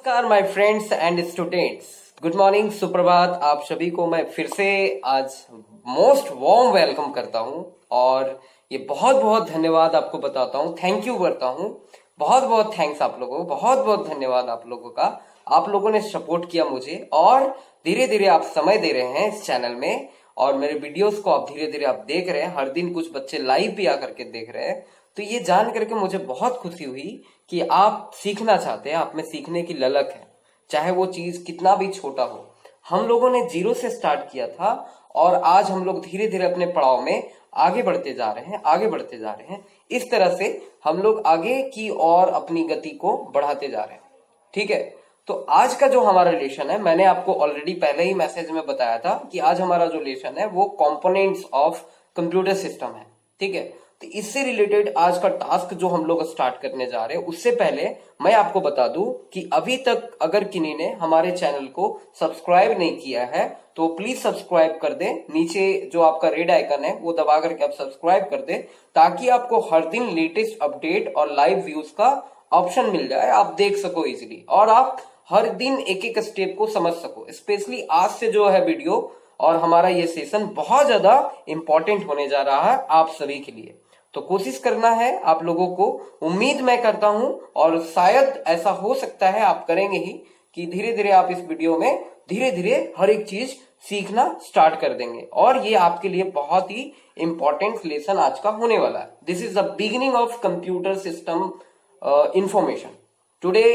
नमस्कार my friends and students, good morning, सुप्रभात। आप सभी को मैं फिर से आज मोस्ट वार्म वेलकम करता हूं और ये बहुत बहुत धन्यवाद आपको बताता हूं, थैंक यू करता हूं। बहुत बहुत थैंक्स आप लोगों को, बहुत बहुत धन्यवाद आप लोगों का। आप लोगों ने सपोर्ट किया मुझे और धीरे धीरे आप समय दे रहे हैं इस चैनल में और मेरे वीडियोस को आप धीरे धीरे आप देख रहे हैं। हर दिन कुछ बच्चे लाइव भी आकर के देख रहे हैं, तो ये जान करके मुझे बहुत खुशी हुई कि आप सीखना चाहते हैं, आप में सीखने की ललक है, चाहे वो चीज कितना भी छोटा हो। हम लोगों ने जीरो से स्टार्ट किया था और आज हम लोग धीरे धीरे अपने पड़ाव में आगे बढ़ते जा रहे हैं, आगे बढ़ते जा रहे हैं। इस तरह से हम लोग आगे की और अपनी गति को बढ़ाते जा रहे हैं, ठीक है। तो आज का जो हमारा लेसन है, मैंने आपको ऑलरेडी पहले ही मैसेज में बताया था कि आज हमारा जो लेसन है वो कंपोनेंट्स ऑफ कंप्यूटर सिस्टम है, ठीक है। तो इससे रिलेटेड आज का टास्क जो हम लोग स्टार्ट करने जा रहे हैं, उससे पहले मैं आपको बता दूं कि अभी तक अगर किन्हीं ने हमारे चैनल को सब्सक्राइब नहीं किया है तो प्लीज सब्सक्राइब कर दे। नीचे जो आपका रेड आइकन है वो दबा करके आप सब्सक्राइब कर दे, ताकि आपको हर दिन लेटेस्ट अपडेट और लाइव व्यूज का ऑप्शन मिल जाए, आप देख सको इजिली और आप हर दिन एक एक स्टेप को समझ सको। स्पेशली आज से जो है वीडियो और हमारा ये सेशन बहुत ज्यादा इंपॉर्टेंट होने जा रहा है आप सभी के लिए। तो कोशिश करना है आप लोगों को, उम्मीद मैं करता हूं और शायद ऐसा हो सकता है आप करेंगे ही कि धीरे धीरे आप इस वीडियो में धीरे धीरे हर एक चीज सीखना स्टार्ट कर देंगे और ये आपके लिए बहुत ही इंपॉर्टेंट लेसन आज का होने वाला है। This is the beginning of computer system information. Today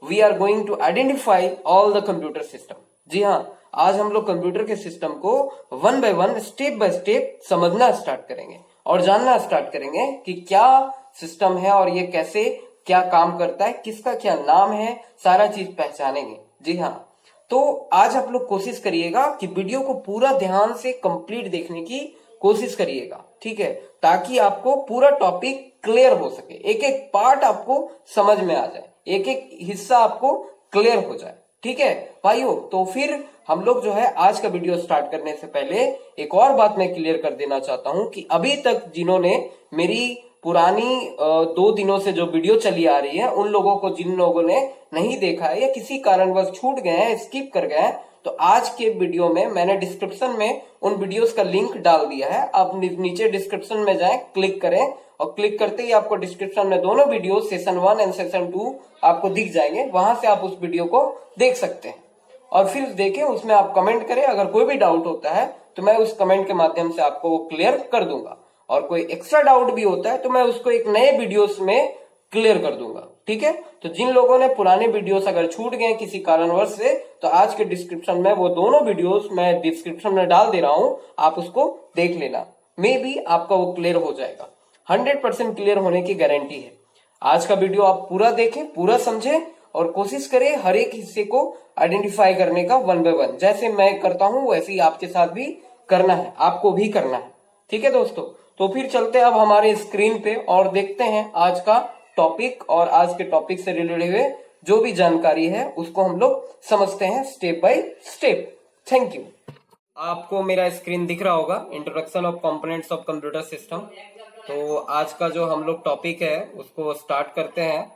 we are going to identify all the computer system. जी हाँ, आज हम लोग कंप्यूटर के सिस्टम को one by one, step by step समझना स्टार्ट करेंगे और जानना स्टार्ट करेंगे कि क्या सिस्टम है और ये कैसे क्या काम करता है, किसका क्या नाम है, सारा चीज पहचानेंगे। जी हाँ, तो आज आप लोग कोशिश करिएगा कि वीडियो को पूरा ध्यान से कंप्लीट देखने की कोशिश करिएगा, ठीक है, ताकि आपको पूरा टॉपिक क्लियर हो सके, एक एक पार्ट आपको समझ में आ जाए, एक एक हिस्सा आपको क्लियर हो जाए, ठीक है भाइयों। तो फिर हम लोग जो है आज का वीडियो स्टार्ट करने से पहले एक और बात मैं क्लियर कर देना चाहता हूं कि अभी तक जिन्होंने मेरी पुरानी 2 दिनों से जो वीडियो चली आ रही है, उन लोगों को, जिन लोगों ने नहीं देखा है या किसी कारणवश छूट गए हैं, स्किप कर गए हैं, तो आज के वीडियो में मैंने डिस्क्रिप्शन में उन वीडियोस का लिंक डाल दिया है। आप नीचे डिस्क्रिप्शन में जाएं, क्लिक करें और क्लिक करते ही आपको डिस्क्रिप्शन में दोनों वीडियो सेशन 1 एंड सेशन 2 आपको दिख जाएंगे। वहां से आप उस वीडियो को देख सकते हैं और फिर देखें, उसमें आप कमेंट करें। अगर कोई भी डाउट होता है तो मैं उस कमेंट के माध्यम से आपको वो क्लियर कर दूंगा और कोई एक्स्ट्रा डाउट भी होता है तो मैं उसको एक नए वीडियोस में क्लियर कर दूंगा, ठीक है। तो जिन लोगों ने पुराने वीडियोस अगर छूट गए किसी कारणवश से, तो आज के डिस्क्रिप्शन में वो दोनों वीडियोस मैं डिस्क्रिप्शन में डाल दे रहा हूं, आप उसको देख लेना। मे बी आपका वो क्लियर हो जाएगा, 100% क्लियर होने की गारंटी है। आज का वीडियो आप पूरा देखें, पूरा समझें और कोशिश करें हर एक हिस्से को आइडेंटिफाई करने का वन बाय वन। जैसे मैं करता हूं वैसे ही आपके साथ भी करना है, आपको भी करना है, ठीक है दोस्तों। तो फिर चलते हैं अब हमारे स्क्रीन पे और देखते हैं आज का टॉपिक और आज के टॉपिक से रिलेटेड हुए जो भी जानकारी है उसको हम लोग समझते हैं step by step. Thank you. आपको मेरा स्क्रीन दिख रहा होगा, introduction of components of computer system. तो आज का जो हम लोग टॉपिक है उसको स्टार्ट करते हैं,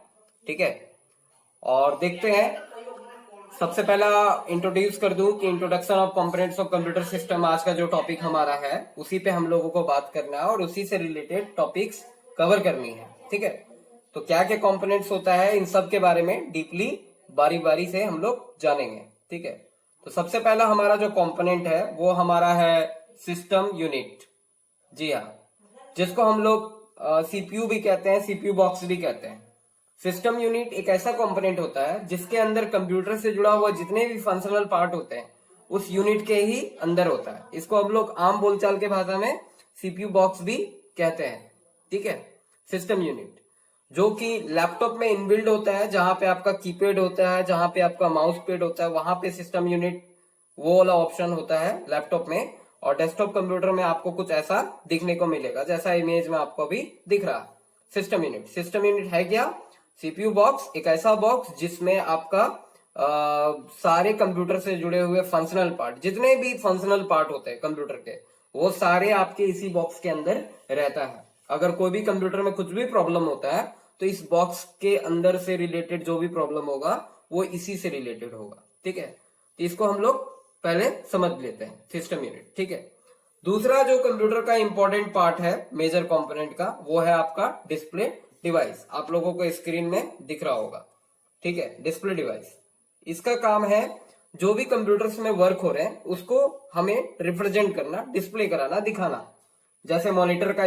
ठीक है, और देखते हैं। सबसे पहला इंट्रोड्यूस कर दूं कि introduction of components of computer system आज का जो टॉपिक हमारा है उसी पे हम लोगों को बात करना है और उसी से रिलेटेड टॉपिक्स कवर करनी है, ठीक है। तो क्या क्या कंपोनेंट्स होता है, इन सब के बारे में डीपली बारी बारी से हम लोग जानेंगे, ठीक है। तो सबसे पहला हमारा जो कंपोनेंट है वो हमारा है सिस्टम यूनिट। जी हाँ, जिसको हम लोग सीपीयू भी कहते हैं, सीपीयू बॉक्स भी कहते हैं। सिस्टम यूनिट एक ऐसा कंपोनेंट होता है जिसके अंदर कंप्यूटर से जुड़ा हुआ जितने भी फंक्शनल पार्ट होते हैं उस यूनिट के ही अंदर होता है। इसको हम लोग आम बोलचाल के भाषा में सीपीयू बॉक्स भी कहते हैं, ठीक है। सिस्टम यूनिट जो कि लैपटॉप में इनबिल्ड होता है, जहां पे आपका कीपैड होता है, जहां पे आपका माउस पैड होता है, वहां पे सिस्टम यूनिट वो वाला ऑप्शन होता है लैपटॉप में। और डेस्कटॉप कंप्यूटर में आपको कुछ ऐसा दिखने को मिलेगा जैसा इमेज में आपको अभी दिख रहा है। सिस्टम यूनिट, सिस्टम यूनिट है क्या? सीपीयू बॉक्स एक ऐसा बॉक्स जिसमें आपका सारे कंप्यूटर से जुड़े हुए फंक्शनल पार्ट, जितने भी फंक्शनल पार्ट होते हैं कंप्यूटर के, वो सारे आपके इसी बॉक्स के अंदर रहता है। अगर कोई भी कंप्यूटर में कुछ भी प्रॉब्लम होता है तो इस बॉक्स के अंदर से रिलेटेड जो भी प्रॉब्लम होगा वो इसी से रिलेटेड होगा। ठीक है, तो इसको हम लोग पहले समझ लेते हैं, सिस्टम यूनिट। ठीक है, दूसरा जो कंप्यूटर का इंपॉर्टेंट पार्ट है मेजर कंपोनेंट का, वो है आपका डिस्प्ले डिवाइस। आप लोगों को स्क्रीन में दिख रहा होगा। ठीक है, डिस्प्ले डिवाइस, इसका काम है जो भी कंप्यूटर्स में वर्क हो रहे हैं उसको हमें रिप्रेजेंट करना, डिस्प्ले कराना, दिखाना। जैसे मॉनिटर का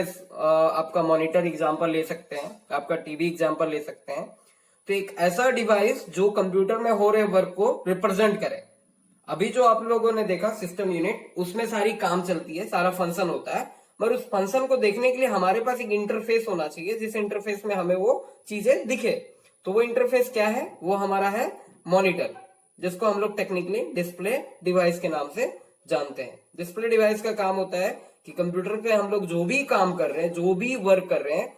आपका मॉनिटर एग्जांपल ले सकते हैं, आपका टीवी एग्जांपल ले सकते हैं। तो एक ऐसा डिवाइस जो कंप्यूटर में हो रहे वर्क को रिप्रेजेंट करे। अभी जो आप लोगों ने देखा सिस्टम यूनिट, उसमें सारी काम चलती है, सारा फंक्शन होता है, मगर उस फंक्शन को देखने के लिए हमारे पास एक इंटरफेस होना चाहिए, जिस इंटरफेस में हमें वो चीजें दिखे। तो वो इंटरफेस क्या है? वो हमारा है मॉनिटर, जिसको हम लोग टेक्निकली डिस्प्ले डिवाइस के नाम से जानते हैं। डिस्प्ले डिवाइस का काम होता है कि कंप्यूटर पे हम लोग जो भी काम कर रहे हैं, जो भी वर्क कर रहे हैं,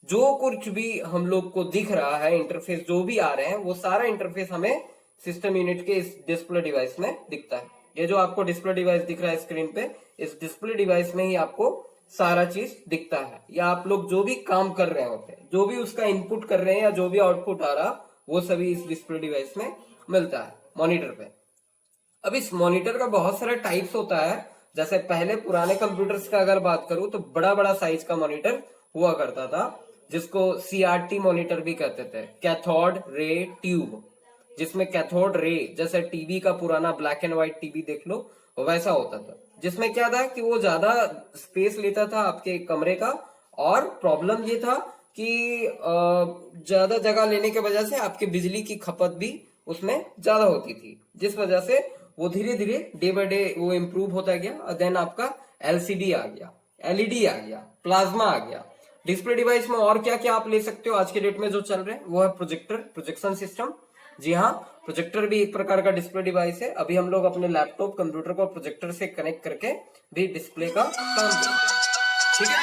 जो कुछ भी हम लोग को दिख रहा है, इंटरफेस जो भी आ रहे हैं, वो सारा इंटरफेस हमें सिस्टम यूनिट के इस डिस्प्ले डिवाइस में दिखता है। ये जो आपको डिस्प्ले डिवाइस दिख रहा है स्क्रीन पे, इस डिस्प्ले डिवाइस में ही आपको सारा चीज दिखता है। या आप लोग जो भी काम कर रहे होते हैं, जो भी उसका इनपुट कर रहे हैं या जो भी आउटपुट आ रहा, वो सभी इस डिस्प्ले डिवाइस में मिलता है मॉनिटर पे। अब इस मॉनिटर का बहुत सारे टाइप्स होता है। जैसे पहले पुराने कंप्यूटर्स का अगर बात करूं तो बड़ा बड़ा साइज का मॉनिटर हुआ करता था, जिसको CRT मॉनिटर भी कहते थे, कैथोड रे ट्यूब, जिसमें कैथोड रे, जैसे टीवी का पुराना ब्लैक एंड व्हाइट टीवी देख लो, वैसा होता था। जिसमें क्या था कि वो ज्यादा स्पेस लेता था आपके कमरे का, और प्रॉब्लम ये था कि ज्यादा जगह लेने के वजह से आपकी बिजली की खपत भी उसमें ज्यादा होती थी, जिस वजह से वो धीरे धीरे डे बाय डे वो इम्प्रूव होता गया। और देन आपका LCD आ गया, LED आ गया, प्लाज्मा आ गया। डिस्प्ले डिवाइस में और क्या क्या आप ले सकते हो आज के डेट में जो चल रहे हैं, वो है प्रोजेक्टर, प्रोजेक्शन सिस्टम। जी हाँ, प्रोजेक्टर भी एक प्रकार का डिस्प्ले डिवाइस है। अभी हम लोग अपने लैपटॉप कंप्यूटर को प्रोजेक्टर से कनेक्ट करके भी डिस्प्ले का काम करते हैं। ठीक है,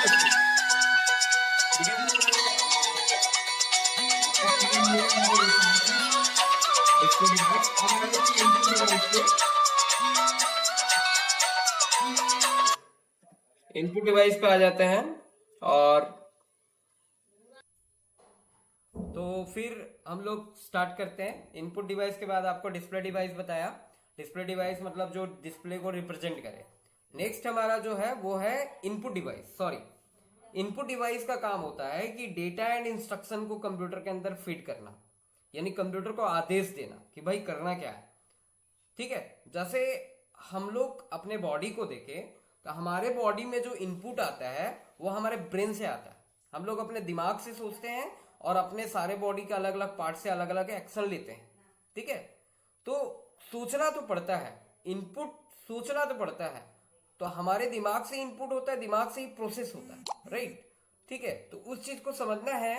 इनपुट डिवाइस पे आ जाते हैं। और तो फिर हम लोग स्टार्ट करते हैं। इनपुट डिवाइस के बाद आपको डिस्प्ले डिवाइस बताया। डिस्प्ले डिवाइस मतलब जो डिस्प्ले को रिप्रेजेंट करे। नेक्स्ट हमारा जो है वो है input device. Sorry, input device का काम होता है कि डेटा एंड इंस्ट्रक्शन को कंप्यूटर के अंदर फीड करना, यानी कंप्यूटर को आदेश देना कि भाई करना क्या है। ठीक है, जैसे हम लोग अपने बॉडी को देखें तो हमारे बॉडी में जो इनपुट आता है वो हमारे ब्रेन से आता है। हम लोग अपने दिमाग से सोचते हैं और अपने सारे बॉडी के अलग अलग पार्ट से अलग अलग एक्शन लेते हैं। ठीक है, तो सोचना तो पड़ता है, इनपुट सोचना तो पड़ता है। तो हमारे दिमाग से इनपुट होता है, दिमाग से ही प्रोसेस होता है, राइट। ठीक है, तो उस चीज को समझना है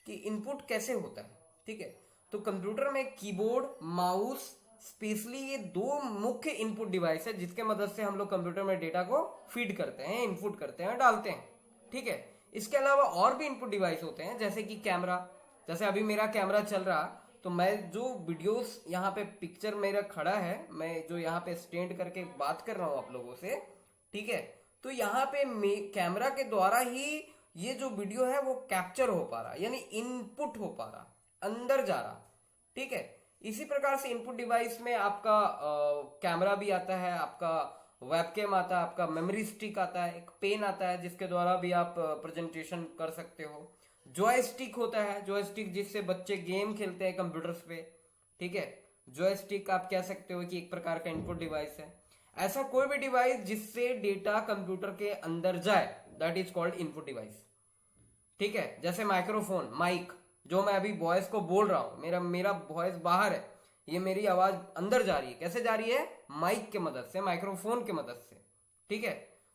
कि इनपुट कैसे होता है। ठीक है, तो कंप्यूटर में कीबोर्ड, माउस, स्पेशली ये दो मुख्य इनपुट डिवाइस है, जिसके मदद से हम लोग कंप्यूटर में डेटा को फीड करते हैं, इनपुट करते हैं, डालते हैं। ठीक है, इसके अलावा और भी इनपुट डिवाइस होते हैं, जैसे कि कैमरा। जैसे अभी मेरा कैमरा चल रहा, तो मैं जो वीडियोस यहाँ पे पिक्चर मेरा खड़ा है, मैं जो यहाँ पे स्टैंड करके बात कर रहा हूँ आप लोगों से, ठीक है, तो यहाँ पे कैमरा के द्वारा ही ये जो वीडियो है वो कैप्चर हो पा रहा, यानी इनपुट हो पा रहा, अंदर जा रहा। ठीक है, इसी प्रकार से इनपुट डिवाइस में आपका कैमरा भी आता है, आपका वेबकैम आता है, आपका मेमोरी स्टिक आता है, एक पेन आता है जिसके द्वारा भी आप प्रेजेंटेशन कर सकते हो। जॉयस्टिक होता है, जॉयस्टिक जिससे बच्चे गेम खेलते हैं कंप्यूटर्स पे। ठीक है, जॉयस्टिक आप कह सकते हो कि एक प्रकार का इनपुट डिवाइस है। ऐसा कोई भी डिवाइस जिससे डेटा कंप्यूटर के अंदर जाए, that is called input device. ठीक है, जैसे माइक्रोफोन, माइक, जो मैं अभी वॉइस को बोल रहा हूं, मेरा वॉइस बाहर है, ये मेरी आवाज अंदर जा रही है, कैसे जा रही है? माइक के मदद से, माइक्रोफोन के मदद से। ठीक है,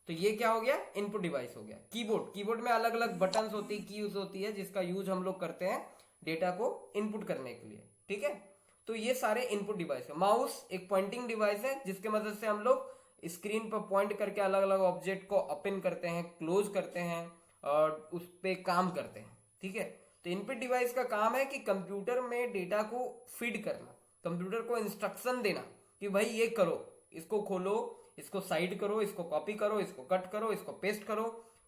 तो ये क्या हो गया? इनपुट डिवाइस हो गया। कीबोर्ड, कीबोर्ड में अलग अलग बटन्स होती है, कीज होती है, जिसका यूज हम लोग करते हैं डेटा को इनपुट करने के लिए। ठीक है, तो ये सारे इनपुट डिवाइस है। माउस एक पॉइंटिंग डिवाइस है, जिसके मदद से हम लोग स्क्रीन पर पॉइंट करके अलग अलग ऑब्जेक्ट को ओपन करते हैं, क्लोज करते हैं और उस पर काम करते हैं। ठीक है, तो इनपुट डिवाइस का काम है कि कंप्यूटर में डेटा को फीड करना, कंप्यूटर को इंस्ट्रक्शन देना कि भाई ये करो, इसको खोलो, इसको साइड करो, इसको कॉपी करो, इसको कट करो, इसको पेस्ट करो।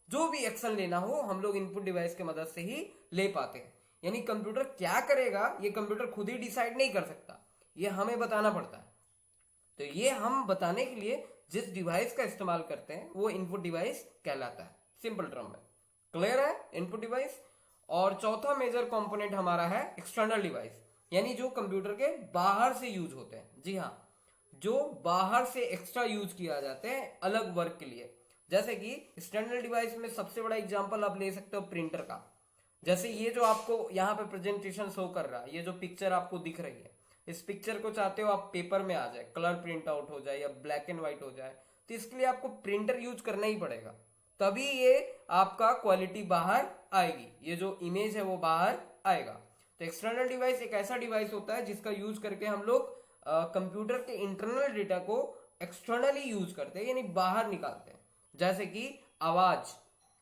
जो भी एक्शन लेना हो हम लोग इनपुट डिवाइस के मदद से ही ले पाते हैं। यानी कंप्यूटर क्या करेगा ये कंप्यूटर खुद ही डिसाइड नहीं कर सकता, ये हमें बताना पड़ता है। तो ये हम बताने के लिए जिस डिवाइस का इस्तेमाल करते हैं वो इनपुट डिवाइस कहलाता है, सिंपल टर्म में। क्लियर है? Input device. और चौथा मेजर कंपोनेंट हमारा है एक्सटर्नल डिवाइस, यानी जो कंप्यूटर के बाहर से यूज होते हैं। जी हाँ, जो बाहर से एक्स्ट्रा यूज किया जाते हैं अलग वर्क के लिए। जैसे कि एक्सटर्नल डिवाइस में सबसे बड़ा एग्जांपल आप ले सकते हो प्रिंटर का। जैसे ये जो आपको यहाँ पे प्रेजेंटेशन शो कर रहा है, ये जो पिक्चर आपको दिख रही है, इस पिक्चर को चाहते हो आप पेपर में आ जाए, कलर प्रिंट आउट हो जाए या ब्लैक एंड व्हाइट हो जाए, तो इसके लिए आपको प्रिंटर यूज करना ही पड़ेगा, तभी ये आपका क्वालिटी बाहर आएगी, ये जो इमेज है वो बाहर आएगा। तो एक्सटर्नल डिवाइस एक ऐसा डिवाइस होता है जिसका यूज करके हम लोग कंप्यूटर के इंटरनल डेटा को एक्सटर्नली यूज करते हैं, यानी बाहर निकालते हैं। जैसे कि आवाज,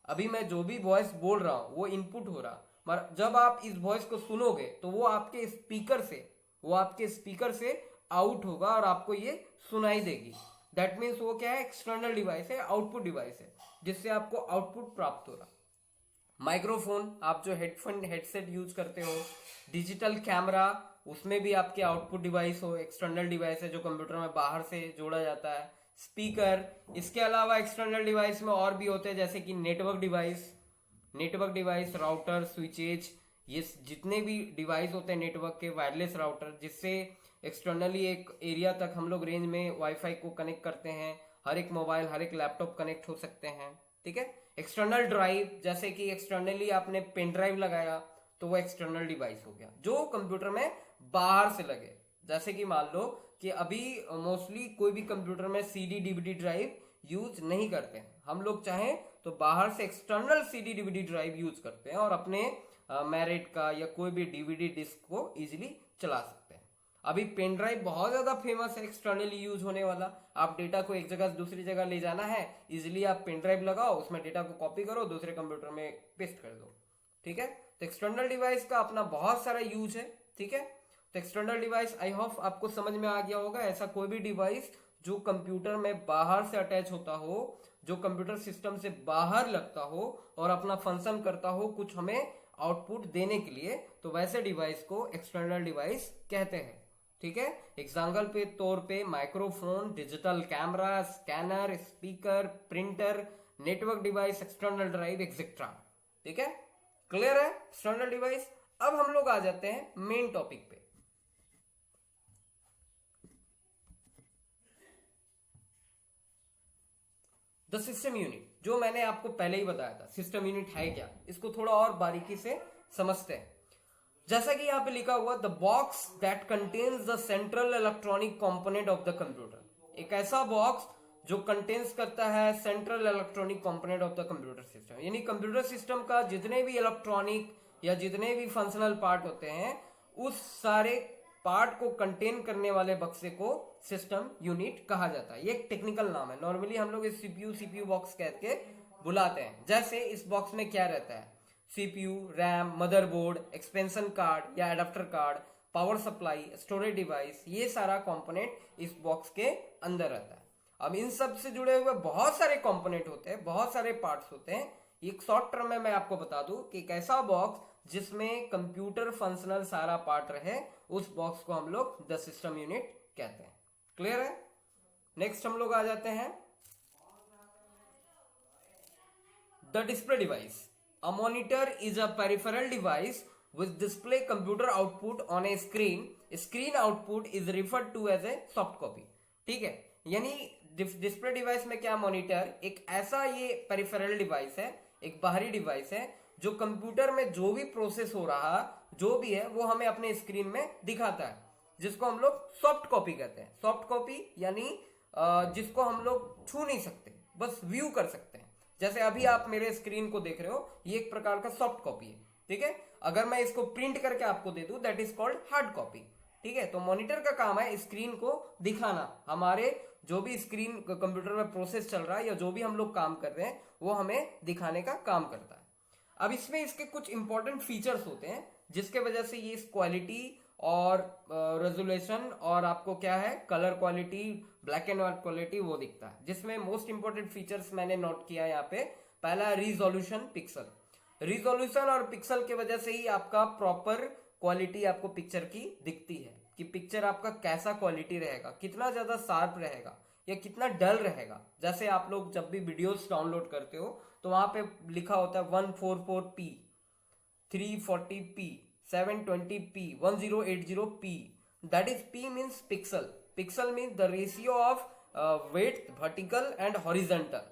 अभी मैं जो भी वॉइस बोल रहा हूं वो इनपुट हो रहा, मगर जब आप इस वॉइस को सुनोगे तो वो आपके स्पीकर से आउट होगा और आपको ये सुनाई देगी। दैट मीन्स वो क्या है? एक्सटर्नल डिवाइस है, आउटपुट डिवाइस है, जिससे आपको आउटपुट प्राप्त हो रहा। माइक्रोफोन, आप जो हेडसेट यूज करते हो, डिजिटल कैमरा, उसमें भी आपके आउटपुट डिवाइस हो, एक्सटर्नल डिवाइस है जो कंप्यूटर में बाहर से जोड़ा जाता है। स्पीकर, इसके अलावा एक्सटर्नल डिवाइस में और भी होते हैं, जैसे कि नेटवर्क डिवाइस, राउटर, स्विचेज, ये जितने भी डिवाइस होते हैं नेटवर्क के, वायरलेस राउटर, जिससे एक्सटर्नली एक एरिया तक हम लोग रेंज में वाईफाई को कनेक्ट करते हैं। हर एक मोबाइल, हर एक लैपटॉप कनेक्ट हो सकते हैं। ठीक है। एक्सटर्नल ड्राइव, जैसे कि एक्सटर्नली आपने पेन ड्राइव लगाया तो वो एक्सटर्नल डिवाइस हो गया जो कंप्यूटर में बाहर से लगे। जैसे कि मान लो कि अभी मोस्टली कोई भी कंप्यूटर में सीडी डीवीडी ड्राइव यूज नहीं करते हैं, हम लोग चाहें तो बाहर से external CD DVD drive use करते हैं और अपने मैरिट का या कोई भी डीवीडी डिस्क को इजीली चला सकते हैं। अभी पेन ड्राइव बहुत ज्यादा फेमस है, एक्सटर्नली यूज होने वाला। आप डेटा को एक जगह से दूसरी जगह ले जाना है, इजिली आप पेन ड्राइव लगाओ, उसमें डेटा को कॉपी करो, दूसरे कंप्यूटर में पेस्ट कर दो। ठीक है। तो एक्सटर्नल डिवाइस का अपना बहुत सारा यूज है। ठीक है। तो एक्सटर्नल डिवाइस आई होप आपको समझ में आ गया होगा। ऐसा कोई भी डिवाइस जो कंप्यूटर में बाहर से अटैच होता हो, जो कंप्यूटर सिस्टम से बाहर लगता हो और अपना फंक्शन करता हो कुछ हमें आउटपुट देने के लिए, तो वैसे डिवाइस को एक्सटर्नल डिवाइस कहते हैं। ठीक है। एग्जाम्पल पे तौर पे microphone, digital camera, scanner, speaker, printer, network device, external drive etcetera. ठीक है। क्लियर है एक्सटर्नल डिवाइस। अब हम लोग आ जाते हैं मेन टॉपिक पे। द सिस्टम यूनिट, जो मैंने आपको पहले ही बताया था सिस्टम यूनिट है क्या, इसको थोड़ा और बारीकी से समझते हैं। जैसा कि यहां पे लिखा हुआ, the box that contains the central electronic component of the computer. एक ऐसा बॉक्स जो कंटेन्स करता है central electronic component of the computer system, यानी कंप्यूटर सिस्टम का जितने भी इलेक्ट्रॉनिक या जितने भी फंक्शनल पार्ट होते हैं, उस सारे पार्ट को कंटेन करने वाले बक्से को सिस्टम यूनिट कहा जाता है। ये एक टेक्निकल नाम है, नॉर्मली हम लोग इस सीपीयू बॉक्स कह के बुलाते हैं। जैसे इस बॉक्स में क्या रहता है? CPU, RAM, motherboard, expansion card या adapter card, power supply, storage device, ये सारा कंपोनेंट इस बॉक्स के अंदर रहता है। अब इन सब से जुड़े हुए बहुत सारे कंपोनेंट होते हैं, बहुत सारे पार्ट्स होते हैं। एक शॉर्ट टर्म में मैं आपको बता दूं कि एक ऐसा बॉक्स जिसमें कंप्यूटर फंक्शनल सारा पार्ट रहे, उस बॉक्स को हम लोग द सिस्टम यूनिट कहते हैं। क्लियर है? नेक्स्ट हम लोग आ जाते हैं the display device. A monitor is a peripheral device which display computer output on a screen. Screen output is referred to as a soft copy. ठीक है। यानी डिस्प्ले डिवाइस में क्या, मॉनिटर एक ऐसा ये पेरिफेरल डिवाइस है, एक बाहरी डिवाइस है जो कंप्यूटर में जो भी प्रोसेस हो रहा जो भी है वो हमें अपने स्क्रीन में दिखाता है, जिसको हम लोग सॉफ्ट कॉपी कहते हैं। सॉफ्ट कॉपी यानी जिसको हम लोग छू नहीं सकते, बस व्यू कर सकते हैं। जैसे अभी आप मेरे स्क्रीन को देख रहे हो, ये एक प्रकार का सॉफ्ट कॉपी है। ठीक है। अगर मैं इसको प्रिंट करके आपको दे दूं, that is called hard copy. ठीक है। तो मॉनिटर का काम है स्क्रीन को दिखाना, हमारे जो भी स्क्रीन कंप्यूटर में प्रोसेस चल रहा है या जो भी हम लोग काम कर रहे हैं वो हमें दिखाने का काम करता है। अब इसमें इसके कुछ इंपॉर्टेंट फीचर्स होते हैं जिसके वजह से ये क्वालिटी और रेजोल्यूशन और आपको क्या है, colour quality, black and white quality वो दिखता है। जिसमें मोस्ट इंपोर्टेंट फीचर्स मैंने नोट किया यहाँ पे। पहला रिजोल्यूशन, पिक्सल। रिजोल्यूशन और पिक्सल की वजह से ही आपका प्रॉपर क्वालिटी आपको पिक्चर की दिखती है कि कि पिक्चर आपका कैसा क्वालिटी रहेगा, कितना ज्यादा शार्प रहेगा या कितना डल रहेगा। जैसे आप लोग जब भी वीडियोस डाउनलोड करते हो तो वहां पे लिखा होता है 144p, 340p, 720p, 1080p। That is p means pixel. Pixel means the ratio of width vertical and horizontal,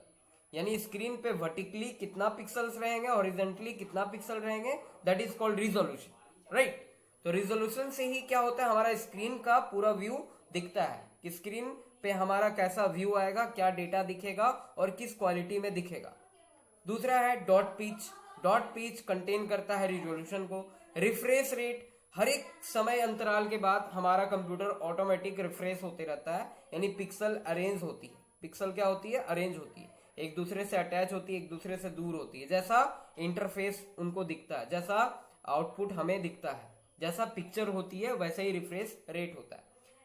यानी स्क्रीन पे वर्टिकली कितना पिक्सल्स रहेंगे, हॉरिजेंटली कितना पिक्सल रहेंगे, that is called resolution, right. तो रिजोल्यूशन से ही क्या होता है, हमारा स्क्रीन का पूरा व्यू दिखता है कि स्क्रीन पे हमारा कैसा व्यू आएगा, क्या डेटा दिखेगा और किस क्वालिटी में दिखेगा। दूसरा है dot pitch. Dot pitch contain करता है रिजोल्यूशन को। रिफ्रेश रेट, हर एक समय अंतराल के बाद हमारा कंप्यूटर ऑटोमेटिक रिफ्रेश होते रहता है, यानी पिक्सल अरेंज होती है। पिक्सल क्या होती है, अरेंज होती है, एक दूसरे से अटैच होती है, एक दूसरे से दूर होती है। जैसा इंटरफेस उनको दिखता है, जैसा आउटपुट हमें दिखता है, जैसा पिक्चर होती है वैसे ही रिफ्रेश रेट होता है।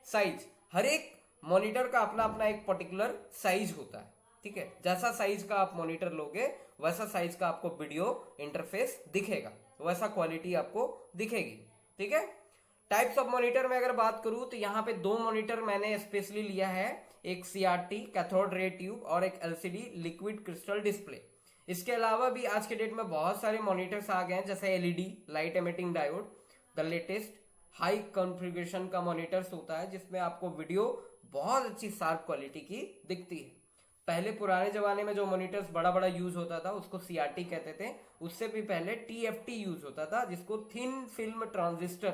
साइज, हर एक मॉनिटर का अपना अपना एक पर्टिकुलर साइज होता है, ठीक है। जैसा साइज का आप मॉनिटर लोगे वैसा साइज का आपको वीडियो इंटरफेस दिखेगा, वैसा क्वालिटी आपको दिखेगी, ठीक है। टाइप्स ऑफ मॉनिटर में अगर बात करूं तो यहाँ पे दो मॉनिटर मैंने स्पेशली लिया है, एक सीआरटी कैथोड रे ट्यूब और एक एलसीडी लिक्विड क्रिस्टल डिस्प्ले। इसके अलावा भी आज के डेट में बहुत सारे मॉनिटर्स आ गए हैं, जैसे LED light emitting diode. The latest high configuration का मॉनिटर्स होता है जिसमें आपको वीडियो बहुत अच्छी शार्प क्वालिटी की दिखती है। पहले पुराने जमाने में जो मॉनिटर्स बड़ा बड़ा यूज होता था उसको सीआरटी कहते थे, उससे भी पहले टीएफटी यूज होता था जिसको थिन फिल्म ट्रांजिस्टर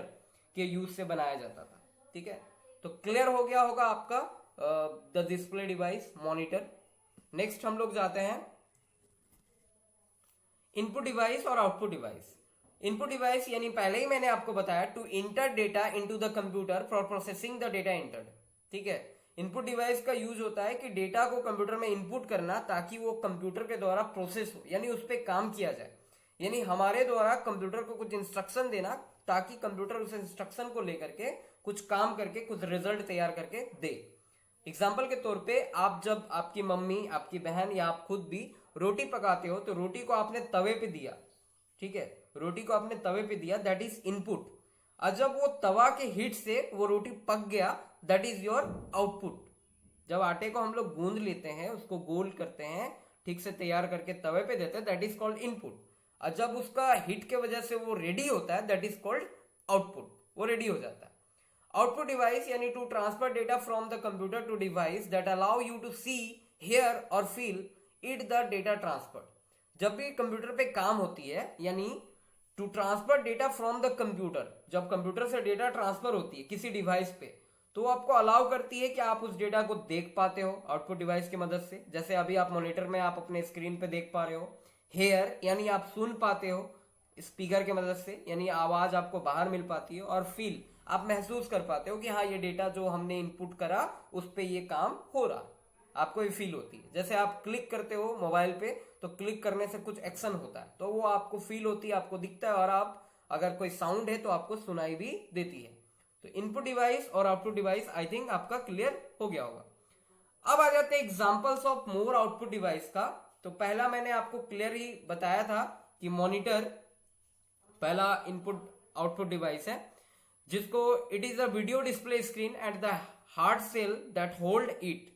के यूज से बनाया जाता था, ठीक है। तो क्लियर हो गया होगा आपका the display device, monitor. Next हम लोग जाते हैं इनपुट डिवाइस और आउटपुट डिवाइस। इनपुट डिवाइस यानी पहले ही मैंने आपको बताया to enter data into the computer for processing the data entered, ठीक है। इनपुट डिवाइस का यूज होता है कि डेटा को कंप्यूटर में इनपुट करना ताकि वो कंप्यूटर के द्वारा प्रोसेस हो, यानी उस पर काम किया जाए, यानी हमारे द्वारा कंप्यूटर को कुछ इंस्ट्रक्शन देना ताकि कंप्यूटर उस इंस्ट्रक्शन को लेकर के कुछ काम करके कुछ रिजल्ट तैयार करके दे। एग्जाम्पल के तौर पे आप जब आपकी मम्मी, आपकी बहन या आप खुद भी रोटी पकाते हो तो रोटी को आपने तवे पे दिया, ठीक है, रोटी को आपने तवे पे दिया, दैट इज इनपुट। और जब वो तवा के हीट से वो रोटी पक गया, दैट इज योर आउटपुट। जब आटे को हम लोग गूंद लेते हैं, उसको गोल करते हैं, ठीक से तैयार करके तवे पे देते हैं, दैट इज कॉल्ड इनपुट। और जब उसका हीट के वजह से वो रेडी होता है, दैट इज कॉल्ड आउटपुट, वो रेडी हो जाता है। आउटपुट डिवाइस यानी to transfer data from the computer to device that allow you to see, hear or feel it the data transfer. जब भी कंप्यूटर पे काम होती है, यानी to transfer data from the computer, जब कंप्यूटर से डेटा ट्रांसफर होती है किसी डिवाइस पे, तो आपको अलाउ करती है कि आप उस डेटा को देख पाते हो आउटपुट डिवाइस की मदद से। जैसे अभी आप मॉनिटर में आप अपने स्क्रीन पे देख पा रहे हो। हेयर यानी आप सुन पाते हो स्पीकर की मदद से, यानी आवाज आपको बाहर मिल पाती है। और फील, आप महसूस कर पाते हो कि हाँ ये डेटा जो हमने इनपुट करा उस पे ये काम हो रहा, आपको ये फील होती है। जैसे आप क्लिक करते हो मोबाइल पे तो क्लिक करने से कुछ एक्शन होता है, तो वो आपको फील होती है, आपको दिखता है, और आप अगर कोई साउंड है तो आपको सुनाई भी देती है। तो इनपुट डिवाइस और आउटपुट डिवाइस आई थिंक आपका क्लियर हो गया होगा। अब आ जाते हैं examples of more output device का। तो पहला मैंने आपको क्लियर ही बताया था कि मॉनिटर पहला इनपुट आउटपुट डिवाइस है, जिसको it is a video display screen at the hard cell that hold it.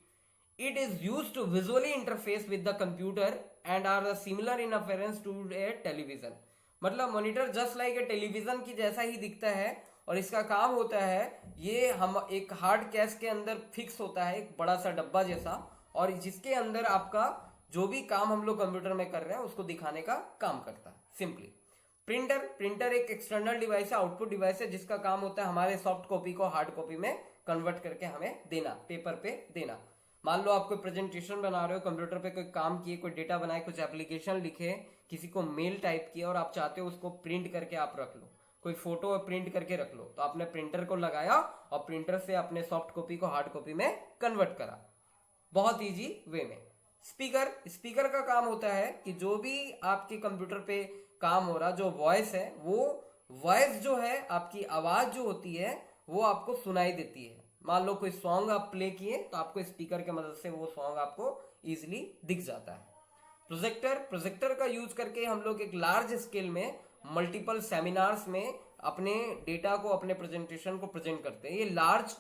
It is used to visually interface with the computer and are similar in appearance to a television। मतलब monitor just like a television की जैसा ही दिखता है, और इसका काम होता है ये हम एक हार्ड कैश के अंदर फिक्स होता है, एक बड़ा सा डब्बा जैसा, और जिसके अंदर आपका जो भी काम हम लोग कंप्यूटर में कर रहे हैं उसको दिखाने का काम करता है सिंपली। प्रिंटर एक एक्सटर्नल डिवाइस है, आउटपुट डिवाइस है, जिसका काम होता है हमारे सॉफ्ट कॉपी को हार्ड कॉपी में कन्वर्ट करके हमें देना, पेपर पे देना। मान लो आप कोई प्रेजेंटेशन बना रहे हो, कंप्यूटर पे कोई काम किए, कोई डेटा बनाए, कुछ एप्लीकेशन लिखे, किसी को मेल टाइप किया और आप चाहते हो उसको प्रिंट करके आप रख लो, कोई फोटो प्रिंट करके रख लो, तो आपने प्रिंटर को लगाया और प्रिंटर से अपने सॉफ्ट कॉपी को हार्ड कॉपी में कन्वर्ट करा, बहुत इजी वे में। स्पीकर का काम होता है कि जो भी आपके कंप्यूटर पे काम हो रहा, जो वॉइस है, वो वॉइस जो है, आपकी आवाज जो होती है वो आपको सुनाई देती है। मान लो कोई सॉन्ग आप प्ले किए तो आपको स्पीकर की मदद से वो सॉन्ग आपको इजीली दिख जाता है। प्रोजेक्टर का यूज करके हम लोग एक लार्ज स्केल में मल्टीपल सेमिनार्स में अपने डेटा को, अपने प्रेजेंटेशन को प्रेजेंट करते हैं। ये लार्ज